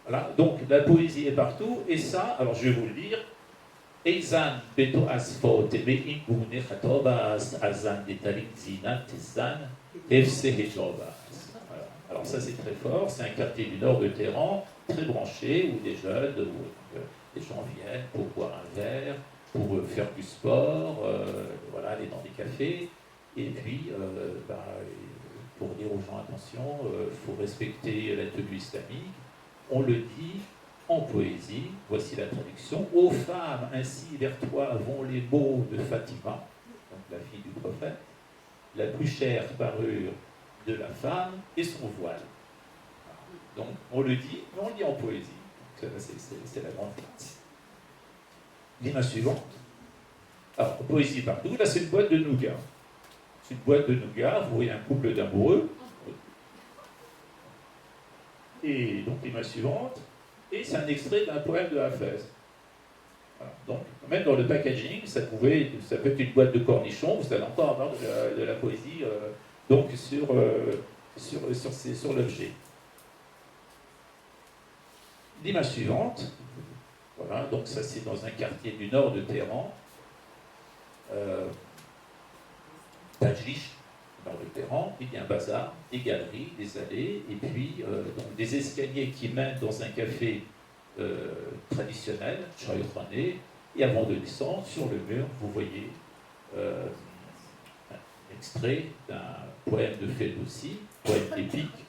Voilà. Donc la poésie est partout, et ça, alors je vais vous le dire, Eizan beto asfot me ingune khatobas azan detarik zinat zan efse hejobas. Alors ça c'est très fort, c'est un quartier du nord de Téhéran, très branché, où des jeunes, où des gens viennent pour boire un verre, pour faire du sport, voilà, aller dans des cafés, et puis pour dire aux gens attention, il faut respecter la tenue islamique. On le dit en poésie, voici la traduction. Ô femmes, ainsi vers toi vont les mots de Fatima, donc la fille du prophète, la plus chère parure de la femme et son voile. Donc on le dit, mais on le dit en poésie. C'est la grande classe. L'image suivante. Alors, poésie partout, là c'est une boîte de nougat. C'est une boîte de nougat, vous voyez un couple d'amoureux. Et donc l'image suivante, et c'est un extrait d'un poème de Hafez. Voilà. Donc, même dans le packaging, ça peut être une boîte de cornichons, vous allez encore avoir de la poésie donc sur l'objet. L'image suivante, voilà, donc ça c'est dans un quartier du nord de Téhéran, Tajrish, nord de Téhéran, il y a un bazar, des galeries, des allées, et puis donc des escaliers qui mènent dans un café traditionnel, Chaykhane, et avant de descendre, sur le mur, vous voyez un extrait d'un poème de Ferdowsi, poème épique,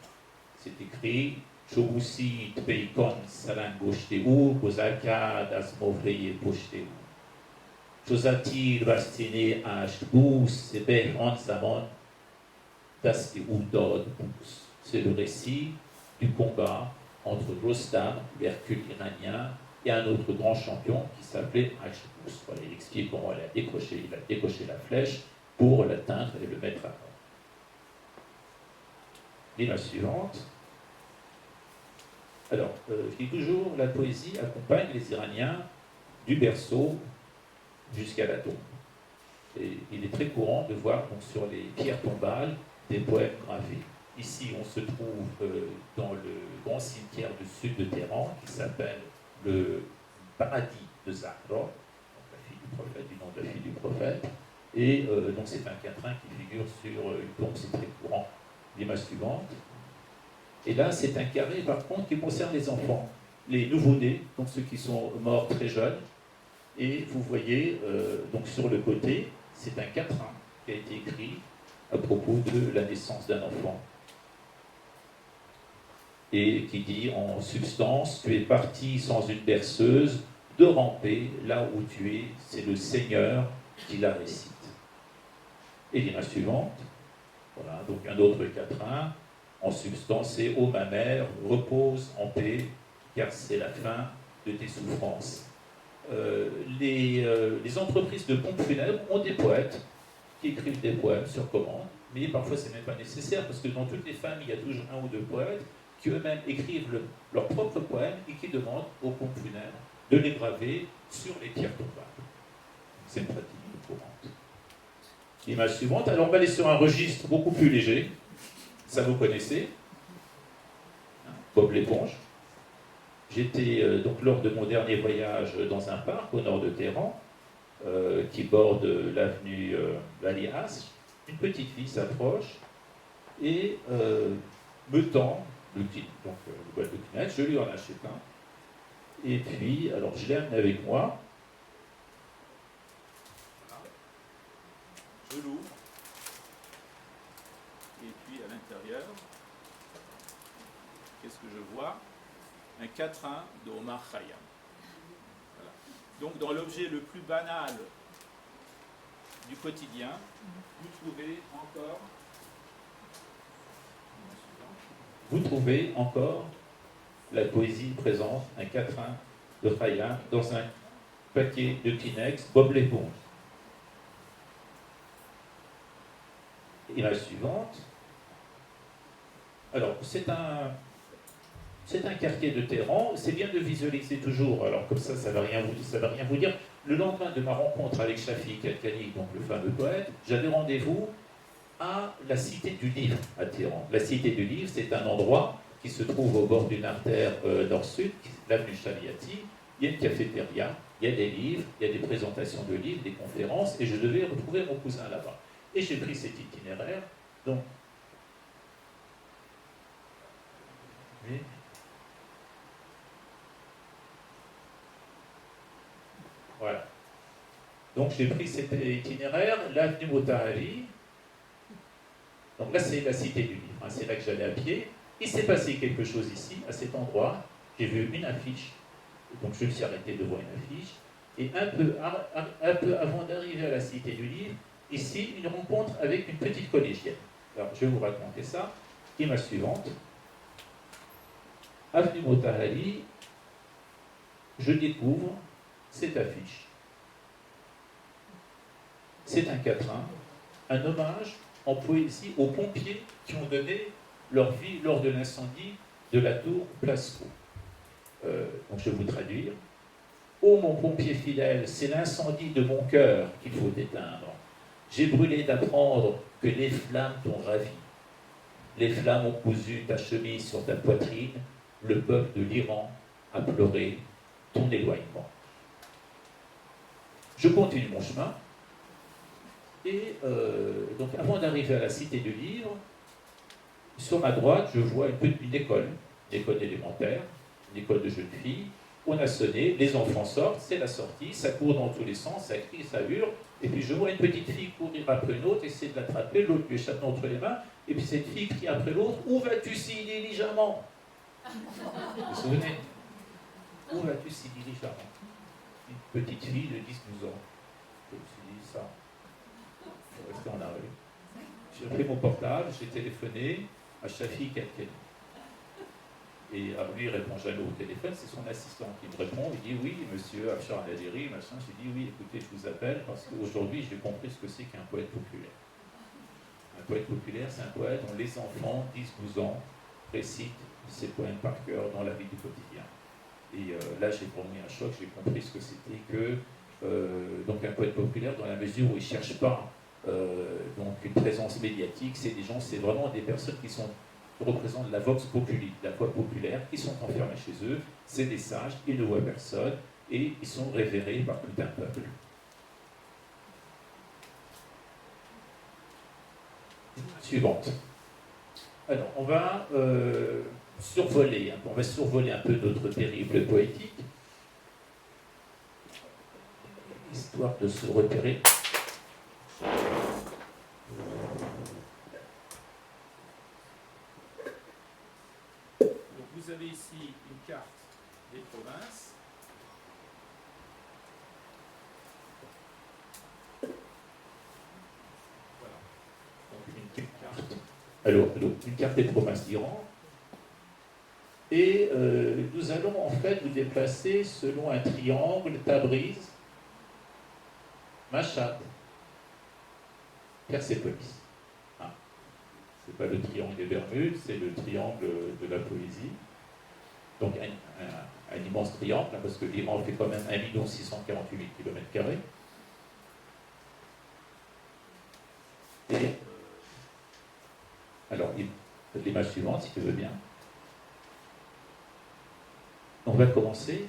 c'est écrit Choboussi Tpeikon Salangochteu, Bozaka Dasmovreye Pochteu. Chosatir Bastine Ashbous, Sebeh Anzamon, Dasteu Dod Bous. C'est le récit du combat entre Rostam, l'Hercule iranien, et un autre grand champion qui s'appelait Ashbous. Voilà, il explique comment il a décoché la flèche pour l'atteindre et le mettre à mort. L'image suivante. Alors, je dis toujours, la poésie accompagne les Iraniens du berceau jusqu'à la tombe. Et il est très courant de voir donc, sur les pierres tombales des poèmes gravés. Ici, on se trouve dans le grand cimetière du sud de Téhéran qui s'appelle le paradis de Zahra, donc la fille du prophète, du nom de la fille du prophète. Et donc c'est un quatrain qui figure sur une tombe, c'est très courant. L'image suivante. Et là, c'est un carré, par contre, qui concerne les enfants, les nouveau-nés, donc ceux qui sont morts très jeunes. Et vous voyez, donc sur le côté, c'est un quatrain qui a été écrit à propos de la naissance d'un enfant. Et qui dit en substance, tu es parti sans une berceuse, de ramper là où tu es, c'est le Seigneur qui la récite. Et l'image suivante, voilà, donc un autre quatrain, en substance, c'est « Ô ma mère, repose en paix, car c'est la fin de tes souffrances ». Les entreprises de pompes funèbres ont des poètes qui écrivent des poèmes sur commande, mais parfois c'est même pas nécessaire, parce que dans toutes les familles, il y a toujours un ou deux poètes qui eux-mêmes écrivent leurs propres poèmes et qui demandent aux pompes funèbres de les graver sur les pierres tombales. C'est une pratique courante. L'image suivante, alors on va aller sur un registre beaucoup plus léger. Ça vous connaissez, Bob l'éponge. J'étais donc lors de mon dernier voyage dans un parc au nord de Téhéran, qui borde l'avenue Vali Asr. Une petite fille s'approche et me tend le boîte de Kleenex, je lui en achète un. Et puis, alors je l'ai amené avec moi. Je l'ouvre. Et puis à l'intérieur, qu'est-ce que je vois? Un quatrain de Omar Khayyam. Voilà. Donc dans l'objet le plus banal du quotidien, vous trouvez encore la poésie présente, un quatrain de Khayyam dans un paquet de Kleenex, Bob l'éponge. Image suivante. Alors, c'est un quartier de Téhéran. C'est bien de visualiser toujours. Alors, comme ça va rien vous dire. Le lendemain de ma rencontre avec Shafiq Al-Khani, donc le fameux poète, j'avais rendez-vous à la Cité du Livre à Téhéran. La Cité du Livre, c'est un endroit qui se trouve au bord d'une artère nord-sud, l'avenue Chaliati. Il y a une cafétéria, il y a des livres, il y a des présentations de livres, des conférences, et je devais retrouver mon cousin là-bas. Et j'ai pris cet itinéraire. Donc, oui. Voilà. Donc j'ai pris cet itinéraire, l'avenue Motahari. Donc là c'est la Cité du Livre, hein, c'est là que j'allais à pied. Il s'est passé quelque chose ici, à cet endroit. J'ai vu une affiche, donc je me suis arrêté devant une affiche. Et un peu avant d'arriver à la Cité du Livre, ici, une rencontre avec une petite collégienne. Alors je vais vous raconter ça. Image suivante. Avenue Motahari, je découvre cette affiche. C'est un quatrain, un hommage en poésie aux pompiers qui ont donné leur vie lors de l'incendie de la tour Plasco. Donc je vais vous traduire. Ô mon pompier fidèle, c'est l'incendie de mon cœur qu'il faut éteindre. J'ai brûlé d'apprendre que les flammes t'ont ravi. Les flammes ont cousu ta chemise sur ta poitrine. Le peuple de l'Iran a pleuré ton éloignement. Je continue mon chemin. Et donc, avant d'arriver à la Cité du Livre, sur ma droite, je vois une école élémentaire, une école de jeunes filles. On a sonné, les enfants sortent, c'est la sortie, ça court dans tous les sens, ça crie, ça hurle. Et puis je vois une petite fille courir après une autre, essayer de l'attraper, l'autre lui échappe entre les mains. Et puis cette fille crie après l'autre, où vas-tu si diligemment? Vous vous souvenez? Où vas-tu si diligemment? Une petite fille de 10-12 ans. Je me suis dit, ça, il faut rester en arrêt. J'ai pris mon portable, j'ai téléphoné à Shafiq Al-Khani. Et lui, il répond jamais au téléphone, c'est son assistant qui me répond. Il dit oui, monsieur Afshar Naderi, machin. J'ai dit oui, écoutez, je vous appelle parce qu'aujourd'hui, j'ai compris ce que c'est qu'un poète populaire. Un poète populaire, c'est un poète dont les enfants, 10-12 ans, récitent ses poèmes par cœur dans la vie du quotidien. Et là, j'ai promis un choc, j'ai compris ce que c'était que donc un poète populaire dans la mesure où il ne cherche pas donc une présence médiatique. C'est des gens, c'est vraiment des personnes qui représentent la vox populi, la voix populaire, qui sont enfermés chez eux. C'est des sages, ils ne voient personne et ils sont révérés par tout un peuple. Suivante. Alors, on va survoler un peu notre périple poétique, histoire de se repérer. Donc, vous avez ici une carte des provinces. Voilà. Donc, une carte des provinces d'Iran. Et nous allons en fait nous déplacer selon un triangle, Tabriz, Mashhad, Persépolis. Hein. Ce n'est pas le triangle des Bermudes, c'est le triangle de la poésie. Donc un immense triangle, hein, parce que l'Iran fait quand même 1 648 km². Et alors, l'image suivante, si tu veux bien. On va commencer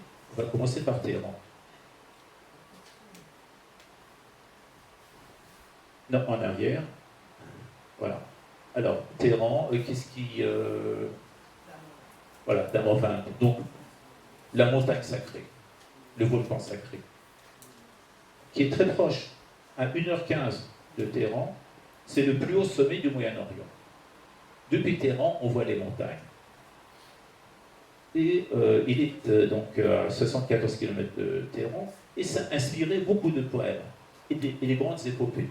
par Téhéran. Non, en arrière. Voilà. Alors, Téhéran, qu'est-ce qui... Voilà, Damavand. Donc, la montagne sacrée, le volcan sacré, qui est très proche, à 1h15 de Téhéran, c'est le plus haut sommet du Moyen-Orient. Depuis Téhéran, on voit les montagnes. Et il est donc à 74 km de Téhéran, et ça a inspiré beaucoup de poèmes et des grandes épopées.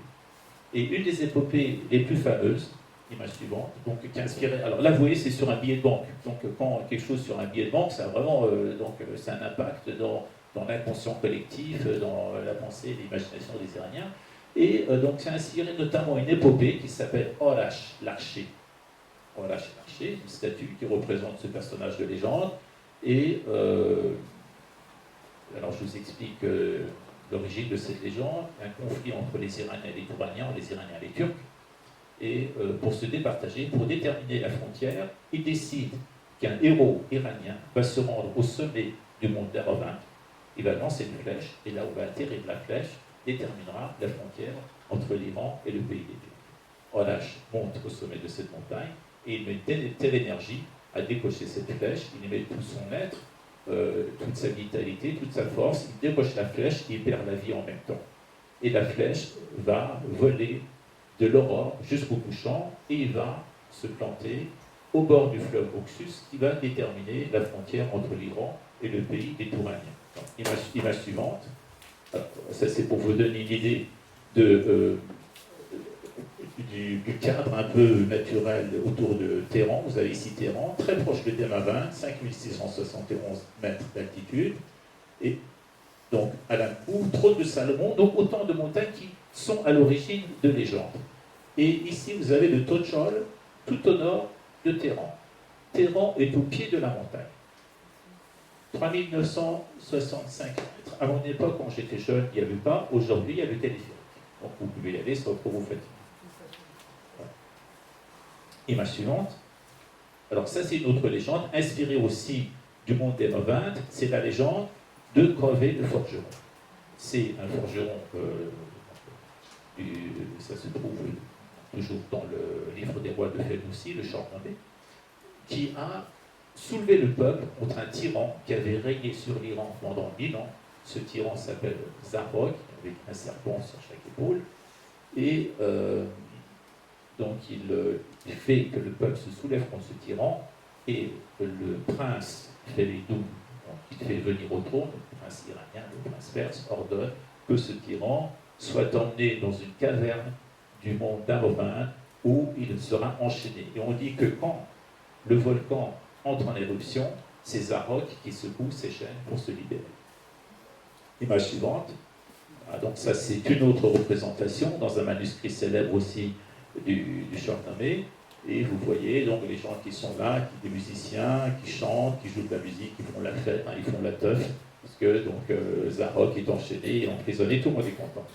Et une des épopées les plus fameuses, l'image suivante, donc, qui a inspiré. Alors là, vous voyez, c'est sur un billet de banque. Donc quand quelque chose sur un billet de banque, ça a vraiment c'est un impact dans l'inconscient collectif, dans la pensée, l'imagination des Iraniens. Et donc ça a inspiré notamment une épopée qui s'appelle Horace, l'archer. Voilà, chez Marché, une statue qui représente ce personnage de légende. Et alors je vous explique l'origine de cette légende, un conflit entre les Iraniens et les Touraniens, les Iraniens et les Turcs. Et pour se départager, pour déterminer la frontière, ils décident qu'un héros iranien va se rendre au sommet du mont Derowent, il va lancer une flèche, et là où va atterrir la flèche déterminera la frontière entre l'Iran et le pays des Turcs. Olash monte au sommet de cette montagne, et il met telle énergie à décocher cette flèche, il y met tout son être, toute sa vitalité, toute sa force, il décoche la flèche et il perd la vie en même temps. Et la flèche va voler de l'aurore jusqu'au couchant et il va se planter au bord du fleuve Oxus qui va déterminer la frontière entre l'Iran et le pays des Touraniens. Image suivante. Alors, ça c'est pour vous donner une idée de, du cadre un peu naturel autour de Téhéran. Vous avez ici Téhéran, très proche de Damavand, 5671 mètres d'altitude, et donc Alamkour, Trône de Salomon, donc autant de montagnes qui sont à l'origine de légendes. Et ici vous avez le Tochol, tout au nord de Téhéran. Téhéran est au pied de la montagne. 3965 mètres. À mon époque, quand j'étais jeune, il n'y avait pas. Aujourd'hui, il y a le téléphérique. Donc vous pouvez y aller sans trop vous fatiguer. Image suivante. Alors ça, c'est une autre légende, inspirée aussi du mont Derowent. C'est la légende de Crevé le forgeron. C'est un forgeron, ça se trouve toujours dans le livre des rois de Fenoussi, le Shahnameh, qui a soulevé le peuple contre un tyran qui avait régné sur l'Iran pendant 1000 ans. Ce tyran s'appelle Zarok, avec un serpent sur chaque épaule. Et donc il fait que le peuple se soulève contre ce tyran, et le prince Félidou, qui fait venir au trône, le prince iranien, le prince perse, ordonne que ce tyran soit emmené dans une caverne du mont Derowent où il sera enchaîné. Et on dit que quand le volcan entre en éruption, c'est Zarok qui secoue ses chaînes pour se libérer. Image suivante. Ah, donc ça c'est une autre représentation dans un manuscrit célèbre aussi du Shahnameh. Et vous voyez donc les gens qui sont là, des musiciens, qui chantent, qui jouent de la musique, qui font la fête, hein, ils font la teuf, parce que donc Zarok est enchaîné et emprisonné, tout le monde est content.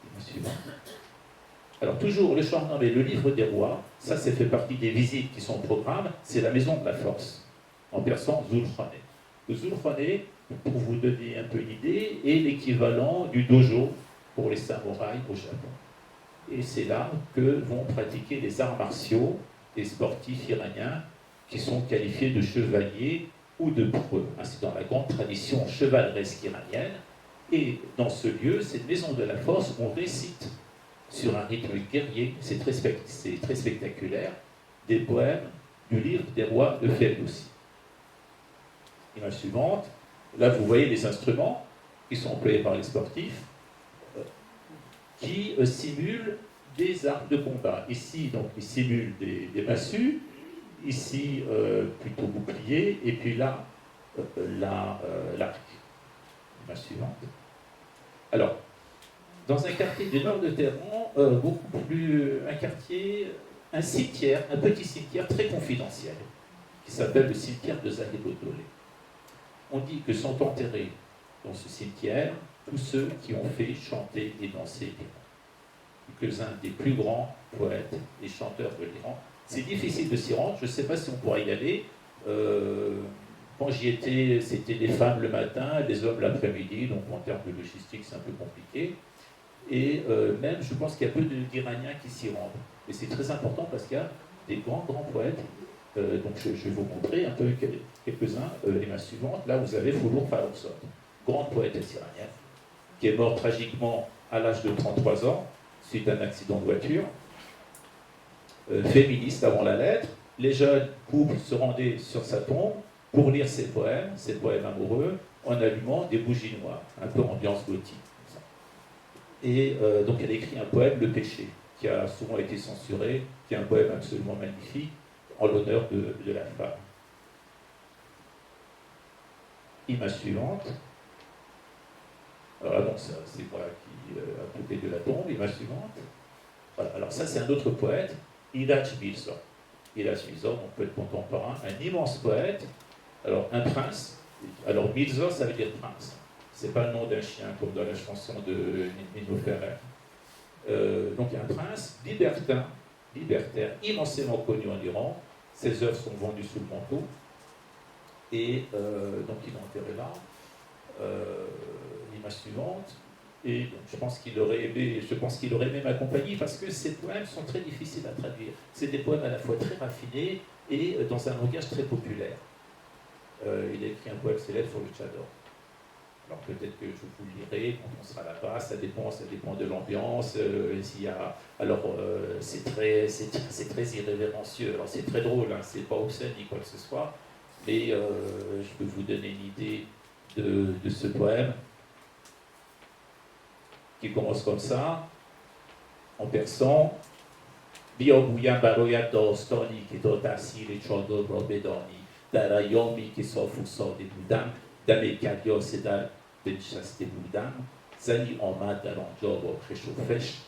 Image suivante. Alors toujours le Shahnameh, le livre des rois, ça c'est fait partie des visites qui sont au programme, c'est la maison de la force, en persan Zulkhaneh. Le Zulkhaneh, pour vous donner un peu une idée, est l'équivalent du dojo pour les samouraïs au Japon. Et c'est là que vont pratiquer les arts martiaux des sportifs iraniens qui sont qualifiés de chevaliers ou de preux. C'est dans la grande tradition chevaleresque iranienne. Et dans ce lieu, cette maison de la force, on récite sur un rythme guerrier, c'est très spectaculaire, des poèmes du livre des rois de Ferdowsi. Image suivante. Là, vous voyez les instruments qui sont employés par les sportifs qui simulent des armes de combat. Ici, donc, ils simulent des massues, ici, plutôt bouclier, et puis là, l'arc. Image suivante. Alors, dans un quartier du nord de Téhéran, beaucoup plus, un cimetière, un petit cimetière très confidentiel, qui s'appelle le cimetière de Zahebodolé. On dit que sont enterrés dans ce cimetière tous ceux qui ont fait chanter et danser l'Iran. Quelques-uns des plus grands poètes et chanteurs de l'Iran. C'est difficile de s'y rendre, je ne sais pas si on pourra y aller. Quand j'y étais, c'était les femmes le matin, les hommes l'après-midi, donc en termes de logistique, c'est un peu compliqué. Et même, je pense qu'il y a peu d'Iraniens qui s'y rendent. Et c'est très important parce qu'il y a des grands poètes. Donc je vais vous montrer un peu quelques-uns. L'image suivante, là vous avez Foulour Farrokhzad, grande poétesse iranienne, qui est morte tragiquement à l'âge de 33 ans, suite à un accident de voiture. Féministe avant la lettre, les jeunes couples se rendaient sur sa tombe pour lire ses poèmes amoureux, en allumant des bougies noires, un peu ambiance gothique. Et donc elle a écrit un poème, Le Péché, qui a souvent été censuré, qui est un poème absolument magnifique, en l'honneur de la femme. Image suivante. Alors là, donc, c'est moi qui à côté de la tombe. Image suivante. Voilà. Alors ça, c'est un autre poète. Iraç Mirza. Iraç Mirza, on peut être contemporain, un immense poète. Alors, un prince. Alors, Mirza, ça veut dire prince. C'est pas le nom d'un chien comme dans la chanson de Nino Ferrer. Donc, un prince libertin, libertaire, immensément connu en Iran. Ses œuvres sont vendues sous le manteau. Et donc, il est enterré là. L'image suivante. Et donc, je pense qu'il aurait aimé m'accompagner parce que ces poèmes sont très difficiles à traduire. C'est des poèmes à la fois très raffinés et dans un langage très populaire. Il a écrit un poème célèbre sur le Tchador. Alors peut-être que je vous le lirai quand on sera là-bas, ça dépend de l'ambiance. C'est très irrévérencieux. Alors c'est très drôle, hein, c'est pas obscène ni quoi que ce soit, mais je peux vous donner une idée de ce poème qui commence comme ça, en persan. Biobouya baroya dostani ki do tasir chador ra bedani dar ayami ki safu sade budam dam karya sedar benchaste budam zani amad dar anja ba khish و fesh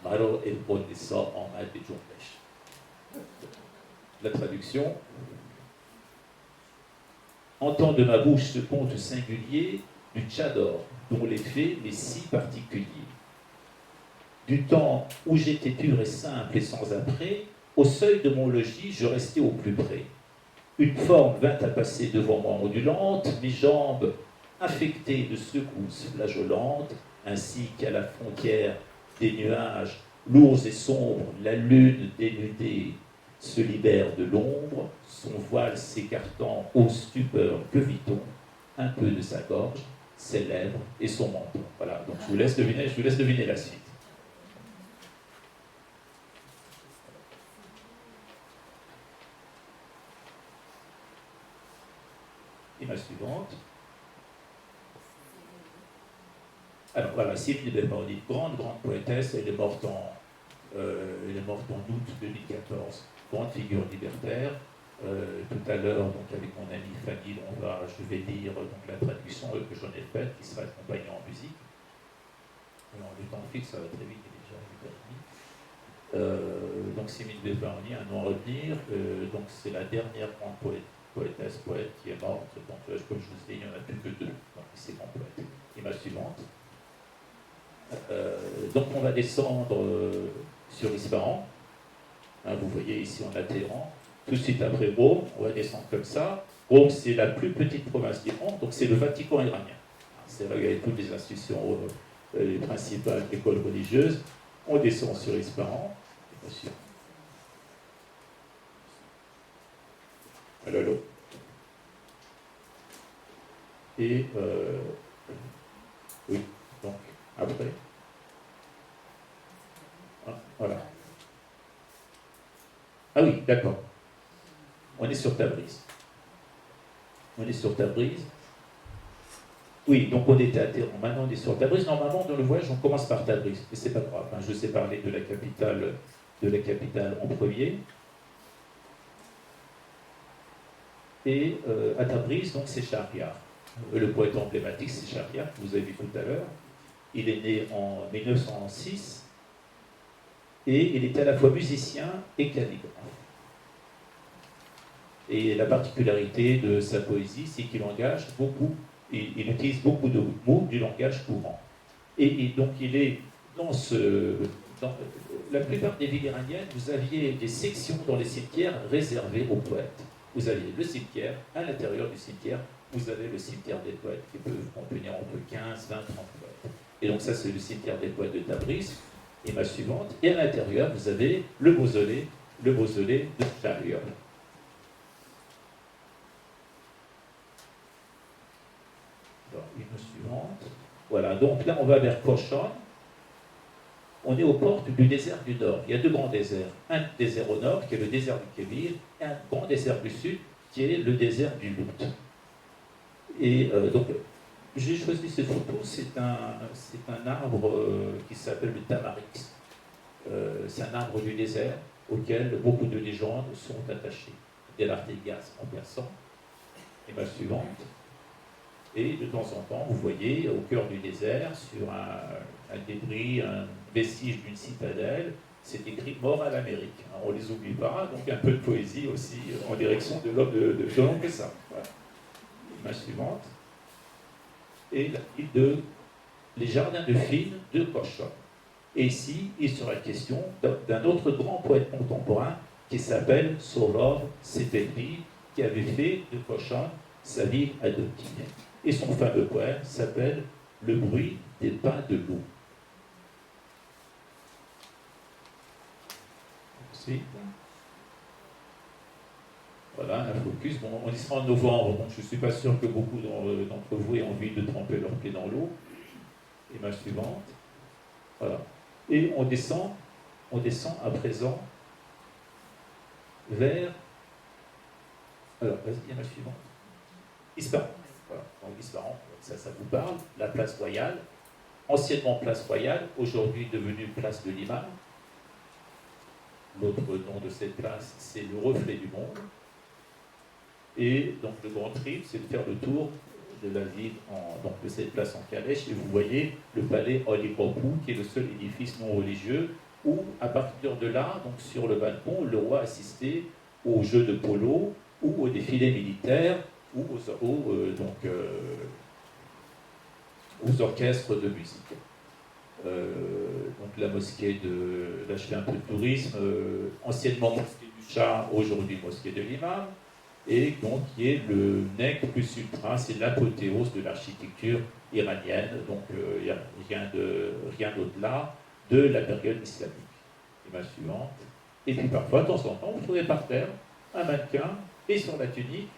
mara elqon nisa amad be junbesh. La traduction. Entends de ma bouche ce conte singulier du Tchador, dont l'effet m'est si particulier. Du temps où j'étais pur et simple et sans apprêt, au seuil de mon logis, je restais au plus près. Une forme vint à passer devant moi ondulante, mes jambes affectées de secousses flageolantes, ainsi qu'à la frontière des nuages, lourds et sombres, la lune dénudée se libère de l'ombre, son voile s'écartant aux stupeurs, que vit-on? Un peu de sa gorge, ses lèvres et son menton. Voilà, donc je vous laisse deviner la suite. Image suivante. Alors voilà, Sylvie de Belmordi, grande poétesse, elle est morte en août 2014, grande figure libertaire. Tout à l'heure, donc avec mon amie Fanny, je vais lire donc, la traduction que j'en ai faite, qui sera accompagnée en musique. Alors, le temps fixe, ça va très vite, il est déjà 8h30. Donc Sylvie de Belmordi, un nom à retenir. Donc c'est la dernière grande poétesse qui est morte. Donc comme je vous ai dit, il n'y en a plus que 2 parmi ces grands poètes. Image suivante. Donc on va descendre sur Ispahan. Hein, vous voyez ici on a Téhéran. Tout de suite après Rome, on va descendre comme ça. Rome, c'est la plus petite province d'Iran, donc c'est le Vatican iranien. C'est là où il y a toutes les institutions, les principales écoles religieuses. On descend sur Ispahan. Alors, et oui, donc après. Ah, voilà. Ah oui, d'accord. On est sur Tabriz. Oui, donc on était à Téhéran. Maintenant on est sur Tabriz. Normalement, dans le voyage, on commence par Tabriz. Mais c'est pas grave. Hein. Je sais parler de la capitale en premier. Et à Tabriz, donc c'est Shahriar. Le poète emblématique, c'est Shahriar, que vous avez vu tout à l'heure. Il est né en 1906 et il était à la fois musicien et calligraphe. Et la particularité de sa poésie, c'est qu'il engage beaucoup, il utilise beaucoup de mots du langage courant. Et donc il est dans la plupart des villes iraniennes, vous aviez des sections dans les cimetières réservées aux poètes. Vous aviez le cimetière, à l'intérieur du cimetière, vous avez le cimetière des poètes qui peut contenir entre 15, 20, 30 poètes. Et donc ça, c'est le cimetière des poètes de Tabriz, image suivante. Et à l'intérieur, vous avez le mausolée de Shahriar. Alors, image suivante. Voilà, donc là, on va vers Koshan. On est aux portes du désert du Nord. Il y a 2 grands déserts. Un désert au nord, qui est le désert du Kébir, et un grand désert du sud, qui est le désert du Lout. Et donc, j'ai choisi cette photo, c'est un arbre qui s'appelle le tamarix. C'est un arbre du désert auquel beaucoup de légendes sont attachées. Del Artigas en persan, image suivante. Et de temps en temps, vous voyez au cœur du désert, sur un débris, un vestige d'une citadelle, c'est écrit mort à l'Amérique. Hein, on ne les oublie pas, donc un peu de poésie aussi en direction de l'homme de l'oncle Sam. Voilà. Image suivante. Et la ville de Les Jardins de Fine de Cochon. Et ici, il sera question d'un autre grand poète contemporain qui s'appelle Sohrab Seferli, qui avait fait de Cochon sa ville adoptive. Et son fameux poème s'appelle Le bruit des pas de l'eau. Ensuite, voilà, un focus. Bon, on y sera en novembre, donc je ne suis pas sûr que beaucoup d'entre vous aient envie de tremper leurs pieds dans l'eau. Image suivante. Voilà. Et on descend à présent vers. Alors, vas-y, image suivante. Ispahan. Voilà. Donc, Ispahan, ça vous parle. La place royale, anciennement place royale, aujourd'hui devenue place de l'imam. L'autre nom de cette place, c'est le reflet du monde. Et donc, le grand trip, c'est de faire le tour de la ville, donc de cette place en calèche, et vous voyez le palais Olipopu, qui est le seul édifice non religieux, où, à partir de là, donc sur le balcon, le roi assistait aux jeux de polo, ou aux défilés militaires, ou aux orchestres de musique. Donc la mosquée de... Là, je fais un peu de tourisme, anciennement mosquée du Shah, aujourd'hui mosquée de l'imam, et donc qui est le nec plus ultra, c'est l'apothéose de l'architecture iranienne, donc il n'y a rien au-delà de la période islamique. Image suivante. Et puis parfois, de temps en temps, vous trouvez par terre un mannequin et sur la tunique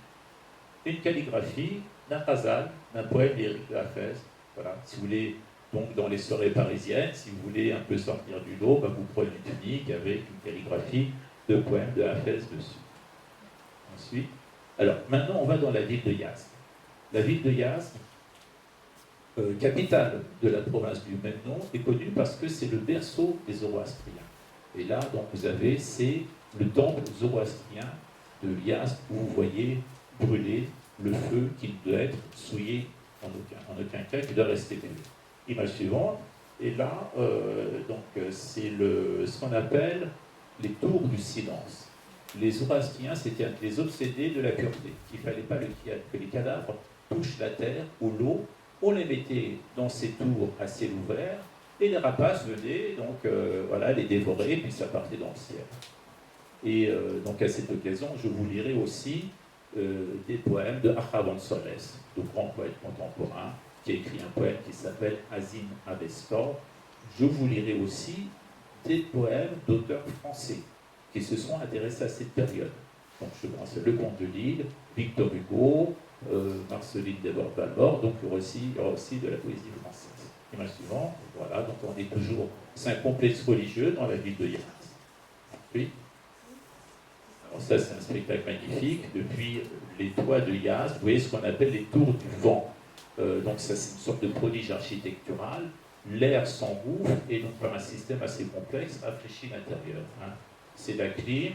une calligraphie d'un ghazal, d'un poème d'Éric de Hafez. Voilà, si vous voulez, donc dans les soirées parisiennes, si vous voulez un peu sortir du lot, vous prenez une tunique avec une calligraphie de poème de Hafez dessus. Ensuite, alors maintenant on va dans la ville de Yazd. La ville de Yazd, capitale de la province du même nom, est connue parce que c'est le berceau des Zoroastriens. Et là, donc vous avez, c'est le temple zoroastrien de Yazd où vous voyez brûler le feu qui ne doit être souillé en aucun cas, qui doit rester pur. Image suivante. Et là, c'est ce qu'on appelle les tours du silence. Les Zoroastriens, c'était des obsédés de la pureté. Il ne fallait pas que les cadavres touchent la terre ou l'eau. On les mettait dans ces tours à ciel ouvert et les rapaces venaient les dévorer, puis ça partait dans le ciel. Et donc à cette occasion, je vous lirai aussi des poèmes de Acharon Soles, le grand poète contemporain, qui a écrit un poème qui s'appelle Azim Avestor. Je vous lirai aussi des poèmes d'auteurs français qui se sont intéressés à cette période. Donc je pense Le Comte de Lille, Victor Hugo, Marceline Desbordes-Valmore, donc il y aura aussi de la poésie française. Image suivante, voilà, donc on est toujours, c'est un complexe religieux dans la ville de Yazd. Puis, alors ça c'est un spectacle magnifique, depuis les toits de Yazd, vous voyez ce qu'on appelle les tours du vent. Donc ça c'est une sorte de prodige architectural, l'air s'engouffre et donc par un système assez complexe rafraîchit l'intérieur. Hein. C'est la clim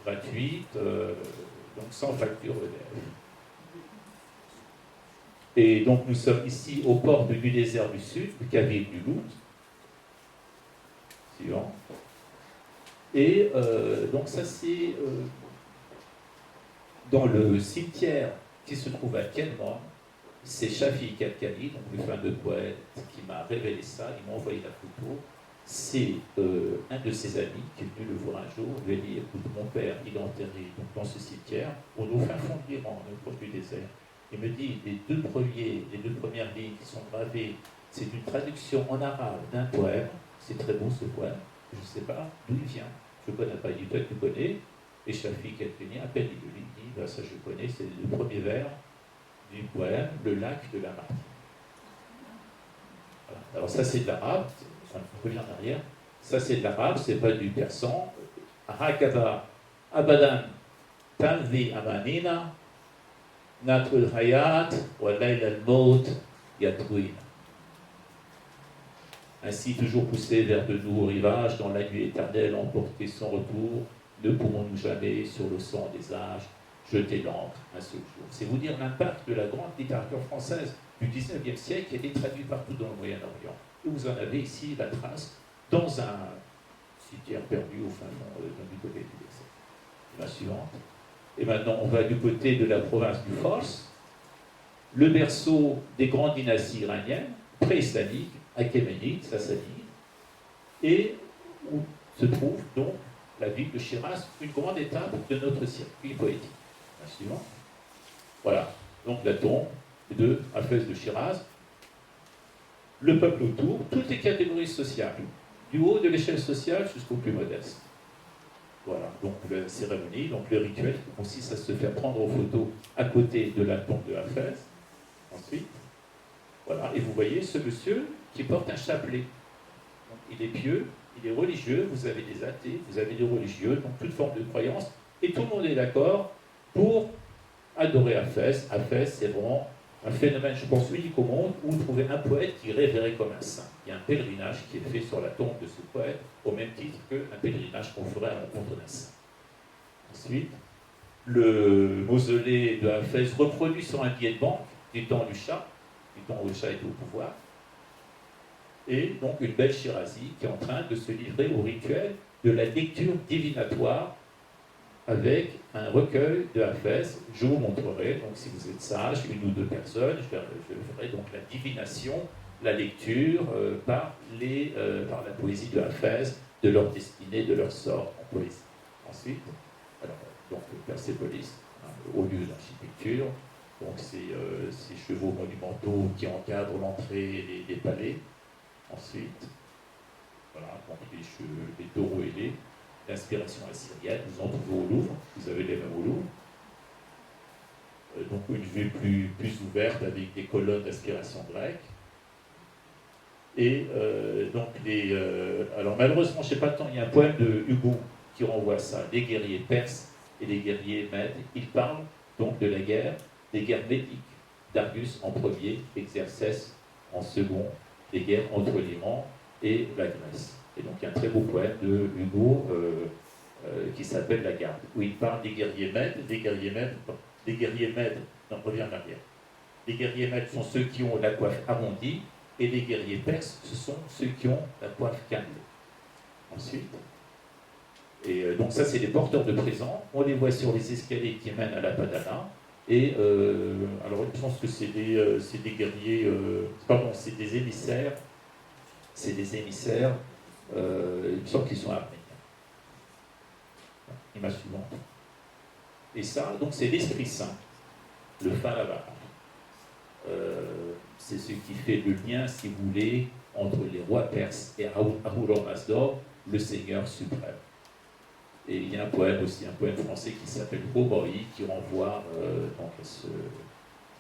gratuite, donc sans facture EDF. Et donc nous sommes ici au port du désert du Sud, du Cavil du Loup. Suivant. Et donc ça c'est dans le cimetière qui se trouve à Kenmore. C'est Shafi Kalkali, donc le fameux poète qui m'a révélé ça, il m'a envoyé la photo. C'est un de ses amis qui est venu le voir un jour, il lui a dit, écoute, mon père, il est enterré dans ce cimetière, au fin fond de l'Iran, au fond du désert. Il me dit, les deux premières lignes qui sont gravées, c'est une traduction en arabe d'un poème, c'est très beau ce poème, je ne sais pas d'où il vient, je ne connais pas du tout, tu connais, et Shafi Kalkali, à peine il lui dit, ben, ça je connais, c'est le premier vers du poème, le lac de la Martine. Voilà. Alors ça c'est de l'arabe, on revient en arrière, ça c'est de l'arabe, c'est pas du persan. Hakada abadan tanvi amanina natul hayat wa layla al-maut yatwina. Ainsi toujours poussé vers de nouveaux rivages, dans la nuit éternelle, emporter son retour, ne pourrons-nous jamais sur le sang des âges jeter l'encre un seul jour. C'est vous dire l'impact de la grande littérature française du XIXe siècle qui a été traduite partout dans le Moyen-Orient. Et vous en avez ici la trace dans un, si cimetière perdu au fin fond du côté du désert. La suivante. Et maintenant, on va du côté de la province du Fors, le berceau des grandes dynasties iraniennes, pré-islamiques, achéménides, sassanides, et où se trouve donc la ville de Shiraz, une grande étape de notre circuit poétique. La suivante. Voilà, donc la tombe de Hafez de Shiraz. Le peuple autour, toutes les catégories sociales, du haut de l'échelle sociale jusqu'au plus modeste. Voilà, donc la cérémonie, donc le rituel qui consiste à se faire prendre en photo à côté de la tombe de Hafez. Ensuite, voilà, et vous voyez ce monsieur qui porte un chapelet. Donc, il est pieux, il est religieux, vous avez des athées, vous avez des religieux, donc toute forme de croyance, et tout le monde est d'accord pour adorer Hafez. Hafez, c'est vraiment un phénomène, je pense, unique au monde, où vous trouvez un poète qui est révéré comme un saint. Il y a un pèlerinage qui est fait sur la tombe de ce poète, au même titre qu'un pèlerinage qu'on ferait à la rencontre d'un saint. Ensuite, le mausolée de Hafez reproduit sur un billet de banque du temps du Shah, du temps où le Shah était au pouvoir, et donc une belle Shirazi qui est en train de se livrer au rituel de la lecture divinatoire avec un recueil de Hafez. Je vous montrerai, donc si vous êtes sage, une ou deux personnes, je ferai donc la divination, la lecture par la poésie de Hafez, de leur destinée, de leur sort en poésie. Ensuite, alors, donc Persépolis, au lieu d'architecture, donc ces chevaux monumentaux qui encadrent l'entrée des palais. Ensuite, voilà, donc les taureaux ailés, l'inspiration assyrienne, vous en trouvez au Louvre, vous avez les mêmes au Louvre. Donc une vue plus ouverte avec des colonnes d'inspiration grecque. Et donc alors malheureusement, je ne sais pas le temps, il y a un poème de Hugo qui renvoie à ça, les guerriers perses et les guerriers mèdes. Il parle donc de la guerre, des guerres médiques, Darius en premier, Xerxès en second, les guerres entre l'Iran et la Grèce. Et donc il y a un très beau poème de Hugo qui s'appelle La Garde, où il parle des guerriers mèdes, non, reviens en arrière. Les guerriers mèdes sont ceux qui ont la coiffe arrondie, et les guerriers perses, ce sont ceux qui ont la coiffe carrée. Ensuite, et donc ça c'est les porteurs de présents, on les voit sur les escaliers qui mènent à la Padana, et alors je pense que c'est des guerriers, pardon, c'est des émissaires, il me semble qu'ils sont arméniens. Image suivante. Et ça, donc c'est l'Esprit Saint, le Pharaon. C'est ce qui fait le lien, si vous voulez, entre les rois perses et Ahura-Mazda, le Seigneur suprême. Et il y a un poème aussi, un poème français qui s'appelle Cowboy, qui renvoie donc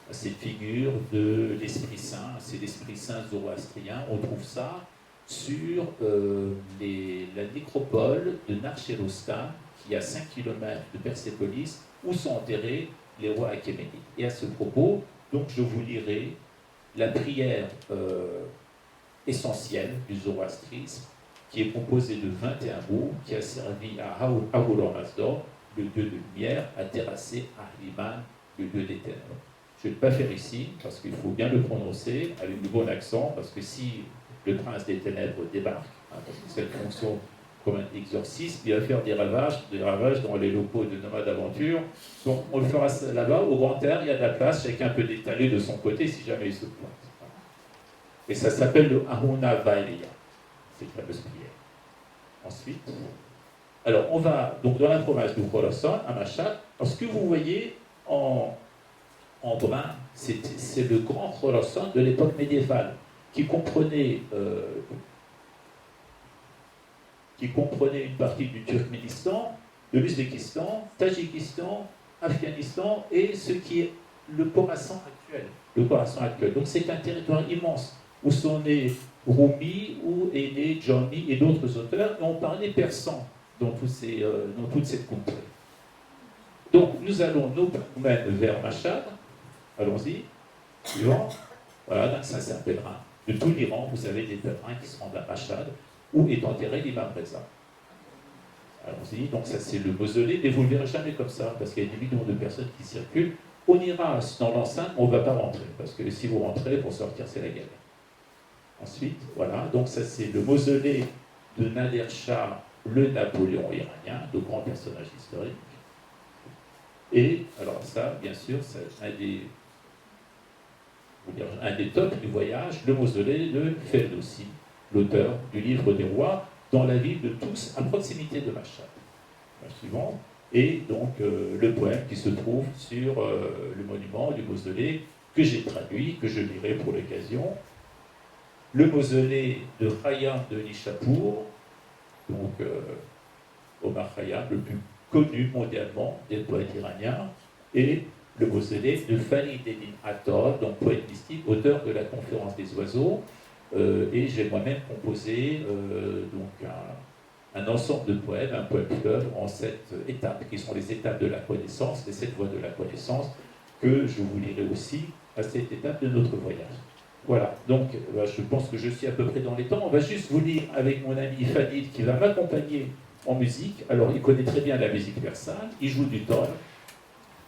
à cette figure de l'Esprit Saint. C'est l'Esprit Saint zoroastrien. On trouve ça sur la nécropole de Narchérosta, qui est à 5 km de Persépolis, où sont enterrés les rois achéménides. Et à ce propos, donc je vous lirai la prière essentielle du zoroastrisme, qui est composée de 21 mots, qui a servi à Ahura-Mazda, le dieu de lumière, à terrasser Ahriman, le dieu des ténèbres. Je ne vais pas faire ici, parce qu'il faut bien le prononcer avec le bon accent, parce que si le prince des ténèbres débarque, parce que cette fonction comme un exorcisme, il va faire des ravages dans les locaux de Nomade Aventure. Donc on le fera là-bas, au grand air, il y a de la place, chacun peut l'étaler de son côté si jamais il se pointe. Et ça s'appelle le Ahuna Vaelia, cette fameuse prière. Ensuite, alors on va donc dans la province du Khorasan, à Mashhad. Alors ce que vous voyez en brun, c'est le grand Khorasan de l'époque médiévale, qui comprenait une partie du Turkménistan, de l'Ouzbékistan, Tadjikistan, Afghanistan et ce qui est le Khorasan actuel. Donc c'est un territoire immense où sont nés Rumi, où est né Jami et d'autres auteurs, et on parlait persan dans toute cette contrée. Donc nous allons nous mettre vers Mashhad. Allons-y. Suivant. Voilà, donc ça c'est un pèlerin. De tout l'Iran, vous avez des pèlerins qui se rendent à Mashhad, où est enterré l'imam Reza. Allons-y, donc ça c'est le mausolée, mais vous ne le verrez jamais comme ça, parce qu'il y a des millions de personnes qui circulent. On ira dans l'enceinte, on ne va pas rentrer, parce que si vous rentrez, pour sortir, c'est la galère. Ensuite, voilà, donc ça c'est le mausolée de Nader Shah le Napoléon iranien, de grands personnages historiques. Et, alors ça, bien sûr, c'est un des tops du voyage, le mausolée de Ferdowsi, l'auteur du livre des rois, dans la ville de Tous, à proximité de Mashhad. La suivante. Et donc le poème qui se trouve sur le monument du mausolée, que j'ai traduit, que je lirai pour l'occasion. Le mausolée de Khayyam de Nishapur, donc Omar Khayyam, le plus connu mondialement des poètes iraniens, et le mausolée de Farideddin Attar, donc poète mystique, auteur de la Conférence des oiseaux, et j'ai moi-même composé donc un ensemble de poèmes, un poème fleuve en 7 étapes, qui sont les étapes de la connaissance, les 7 voies de la connaissance, que je vous lirai aussi à cette étape de notre voyage. Voilà, donc je pense que je suis à peu près dans les temps. On va juste vous lire avec mon ami Fadil qui va m'accompagner en musique. Alors, il connaît très bien la musique persane, il joue du tol,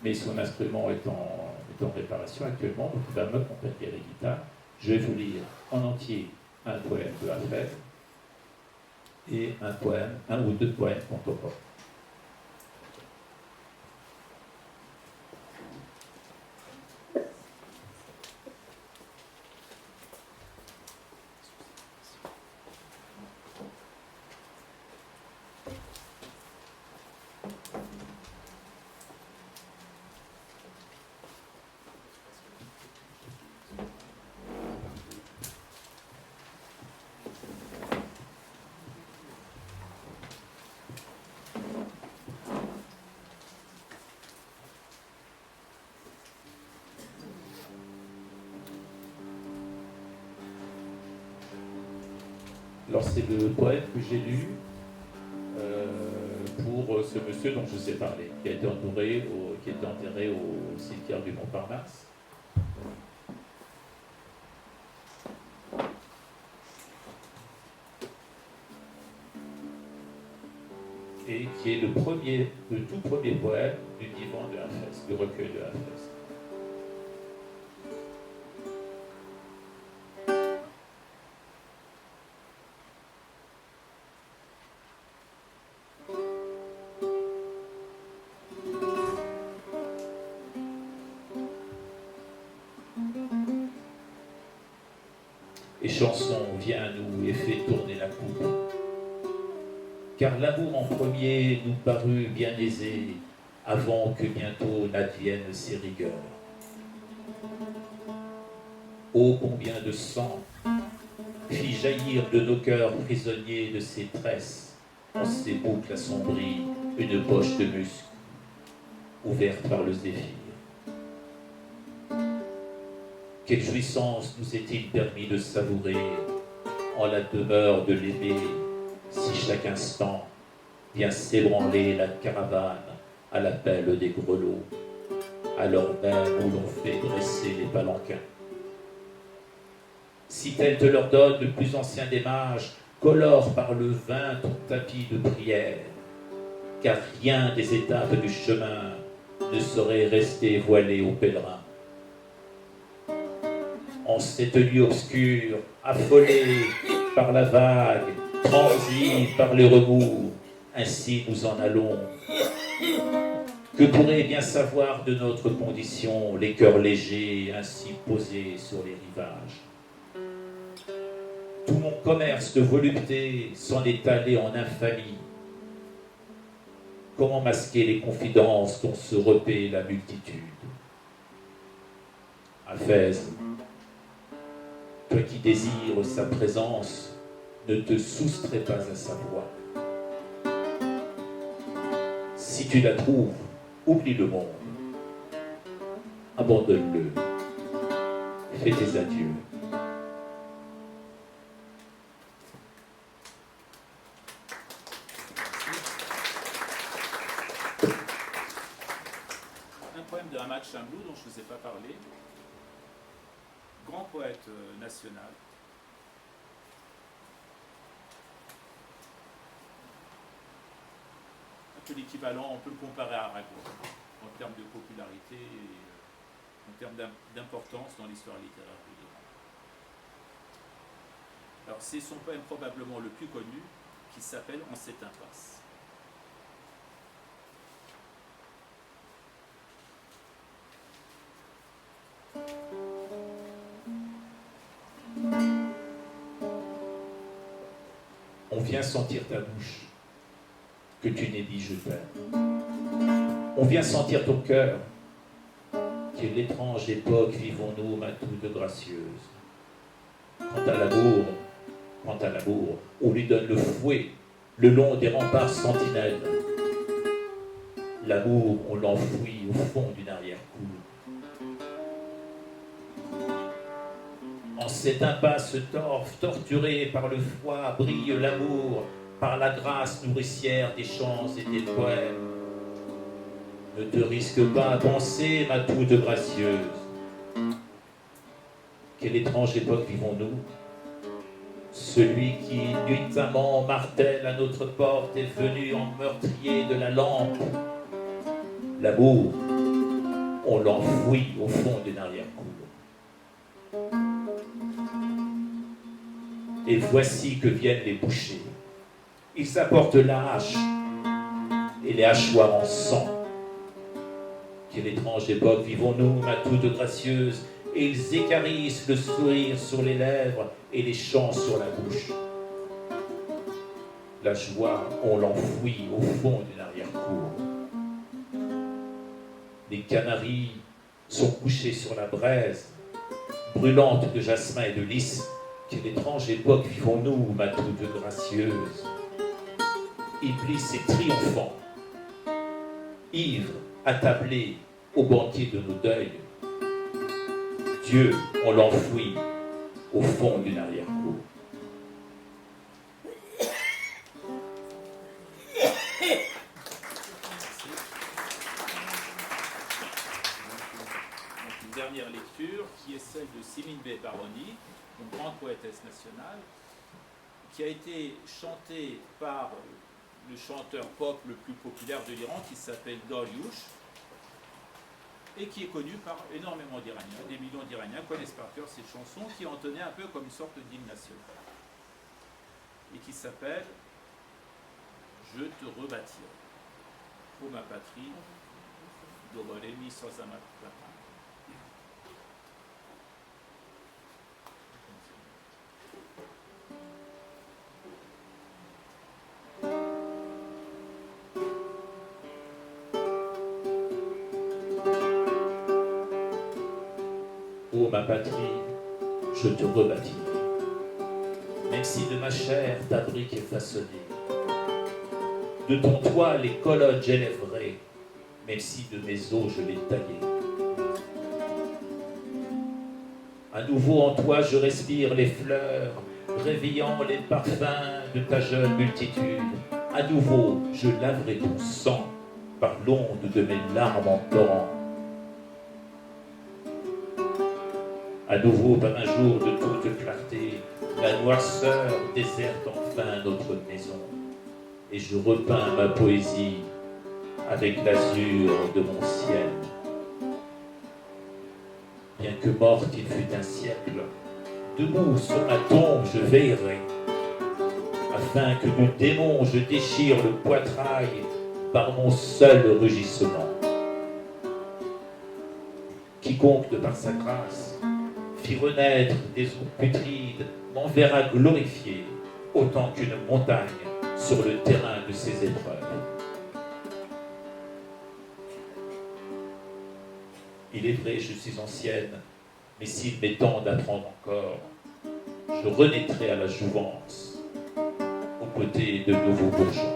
mais son instrument est en réparation actuellement, donc il va m'accompagner à la guitare. Je vais vous lire en entier un poème de Hafez et un ou deux poèmes contemporains. Alors c'est le poème que j'ai lu pour ce monsieur dont je vous ai parlé, qui a été enterré au cimetière du Montparnasse. Et qui est le tout premier poème du divan de Hafez, du recueil de Hafez. Et chanson, viens à nous et fais tourner la coupe. Car l'amour en premier nous parut bien aisé, avant que bientôt n'adviennent ses rigueurs. Oh, combien de sang fit jaillir de nos cœurs prisonniers de ses tresses, en ses boucles assombries, une poche de musc, ouverte par le zéphyr. Quelle jouissance nous est-il permis de savourer en la demeure de l'aimer, si chaque instant vient s'ébranler la caravane à l'appel des grelots, à l'heure même où l'on fait dresser les palanquins. Si tel te leur donne le plus ancien des mages, colore par le vin ton tapis de prière, car rien des étapes du chemin ne saurait rester voilé aux pèlerins. En cette nuit obscure, affolée par la vague, transie par les remous, ainsi nous en allons. Que pourraient bien savoir de notre condition les cœurs légers ainsi posés sur les rivages? Tout mon commerce de volupté s'en est allé en infamie. Comment masquer les confidences dont se repaît la multitude? Hafez, toi qui désires sa présence, ne te soustrais pas à sa voix. Si tu la trouves, oublie le monde. Abandonne-le. Fais tes adieux. Un poème de Hamad Chamblou dont je ne vous ai pas parlé. Grand poète national. Un peu l'équivalent, on peut le comparer à Aragon en termes de popularité et en termes d'importance dans l'histoire littéraire de l'Iran. Alors c'est son poème probablement le plus connu, qui s'appelle « En cette impasse ». On vient sentir ta bouche, que tu n'aies dit je t'aime. On vient sentir ton cœur, quelle étrange époque vivons-nous, ma toute gracieuse. Quant à l'amour, on lui donne le fouet, le long des remparts sentinelles. L'amour, on l'enfouit au fond d'une arrière-cour. En cette impasse torturée par le froid, brille l'amour, par la grâce nourricière des chants et des poèmes. Ne te risque pas à penser, ma toute gracieuse. Quelle étrange époque vivons-nous? Celui qui, nuitamment, martèle à notre porte est venu en meurtrier de la lampe. L'amour, on l'enfouit au fond d'une arrière-cour. Et voici que viennent les bouchers. Ils apportent la hache et les hachoirs en sang. Quelle étrange époque vivons-nous, ma toute gracieuse, et ils écarissent le sourire sur les lèvres et les chants sur la bouche. La joie, on l'enfouit au fond d'une arrière-cour. Les canaris sont couchés sur la braise, brûlante de jasmin et de lys. Quelle étrange époque vivons-nous, ma toute gracieuse. Iblis est triomphant, ivre, attablé au banquier de nos deuils. Dieu, on l'enfouit au fond d'une arrière-cour. Une dernière lecture qui est celle de Simin Bey Baroni, une grande poétesse nationale, qui a été chantée par le chanteur pop le plus populaire de l'Iran, qui s'appelle Dariush, et qui est connu par énormément d'Iraniens. Des millions d'Iraniens connaissent par cœur cette chanson qui entonnait un peu comme une sorte d'hymne national, et qui s'appelle « Je te rebâtirai, ô ma patrie, Doremi Sazamat Plata ». Ô ma patrie, je te rebâtirai, même si de ma chair ta brique est façonnée, de ton toit les colonnes j'élèverai, même si de mes os je l'ai taillé. À nouveau en toi je respire les fleurs, réveillant les parfums de ta jeune multitude. À nouveau je laverai ton sang par l'onde de mes larmes en torrent. À nouveau, par un jour de toute clarté, la noirceur déserte enfin notre maison, et je repeins ma poésie avec l'azur de mon ciel. Bien que morte il fut un siècle, debout sur ma tombe je veillerai, afin que du démon je déchire le poitrail par mon seul rugissement. Quiconque de par sa grâce fit renaître des eaux putrides m'enverra glorifié autant qu'une montagne sur le terrain de ses épreuves. Il est vrai, je suis ancienne, mais s'il m'est temps d'apprendre encore, je renaîtrai à la jouvence aux côtés de nouveaux bourgeons.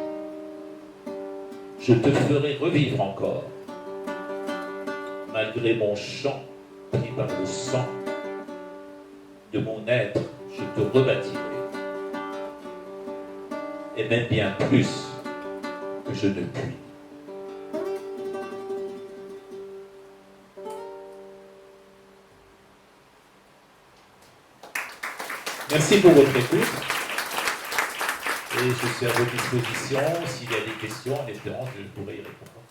Je te ferai revivre encore, malgré mon chant pris par le sang. De mon être, je te rebâtirai, et même bien plus que je ne puis. Merci pour votre écoute, et je suis à votre disposition s'il y a des questions, en espérant que je pourrai y répondre.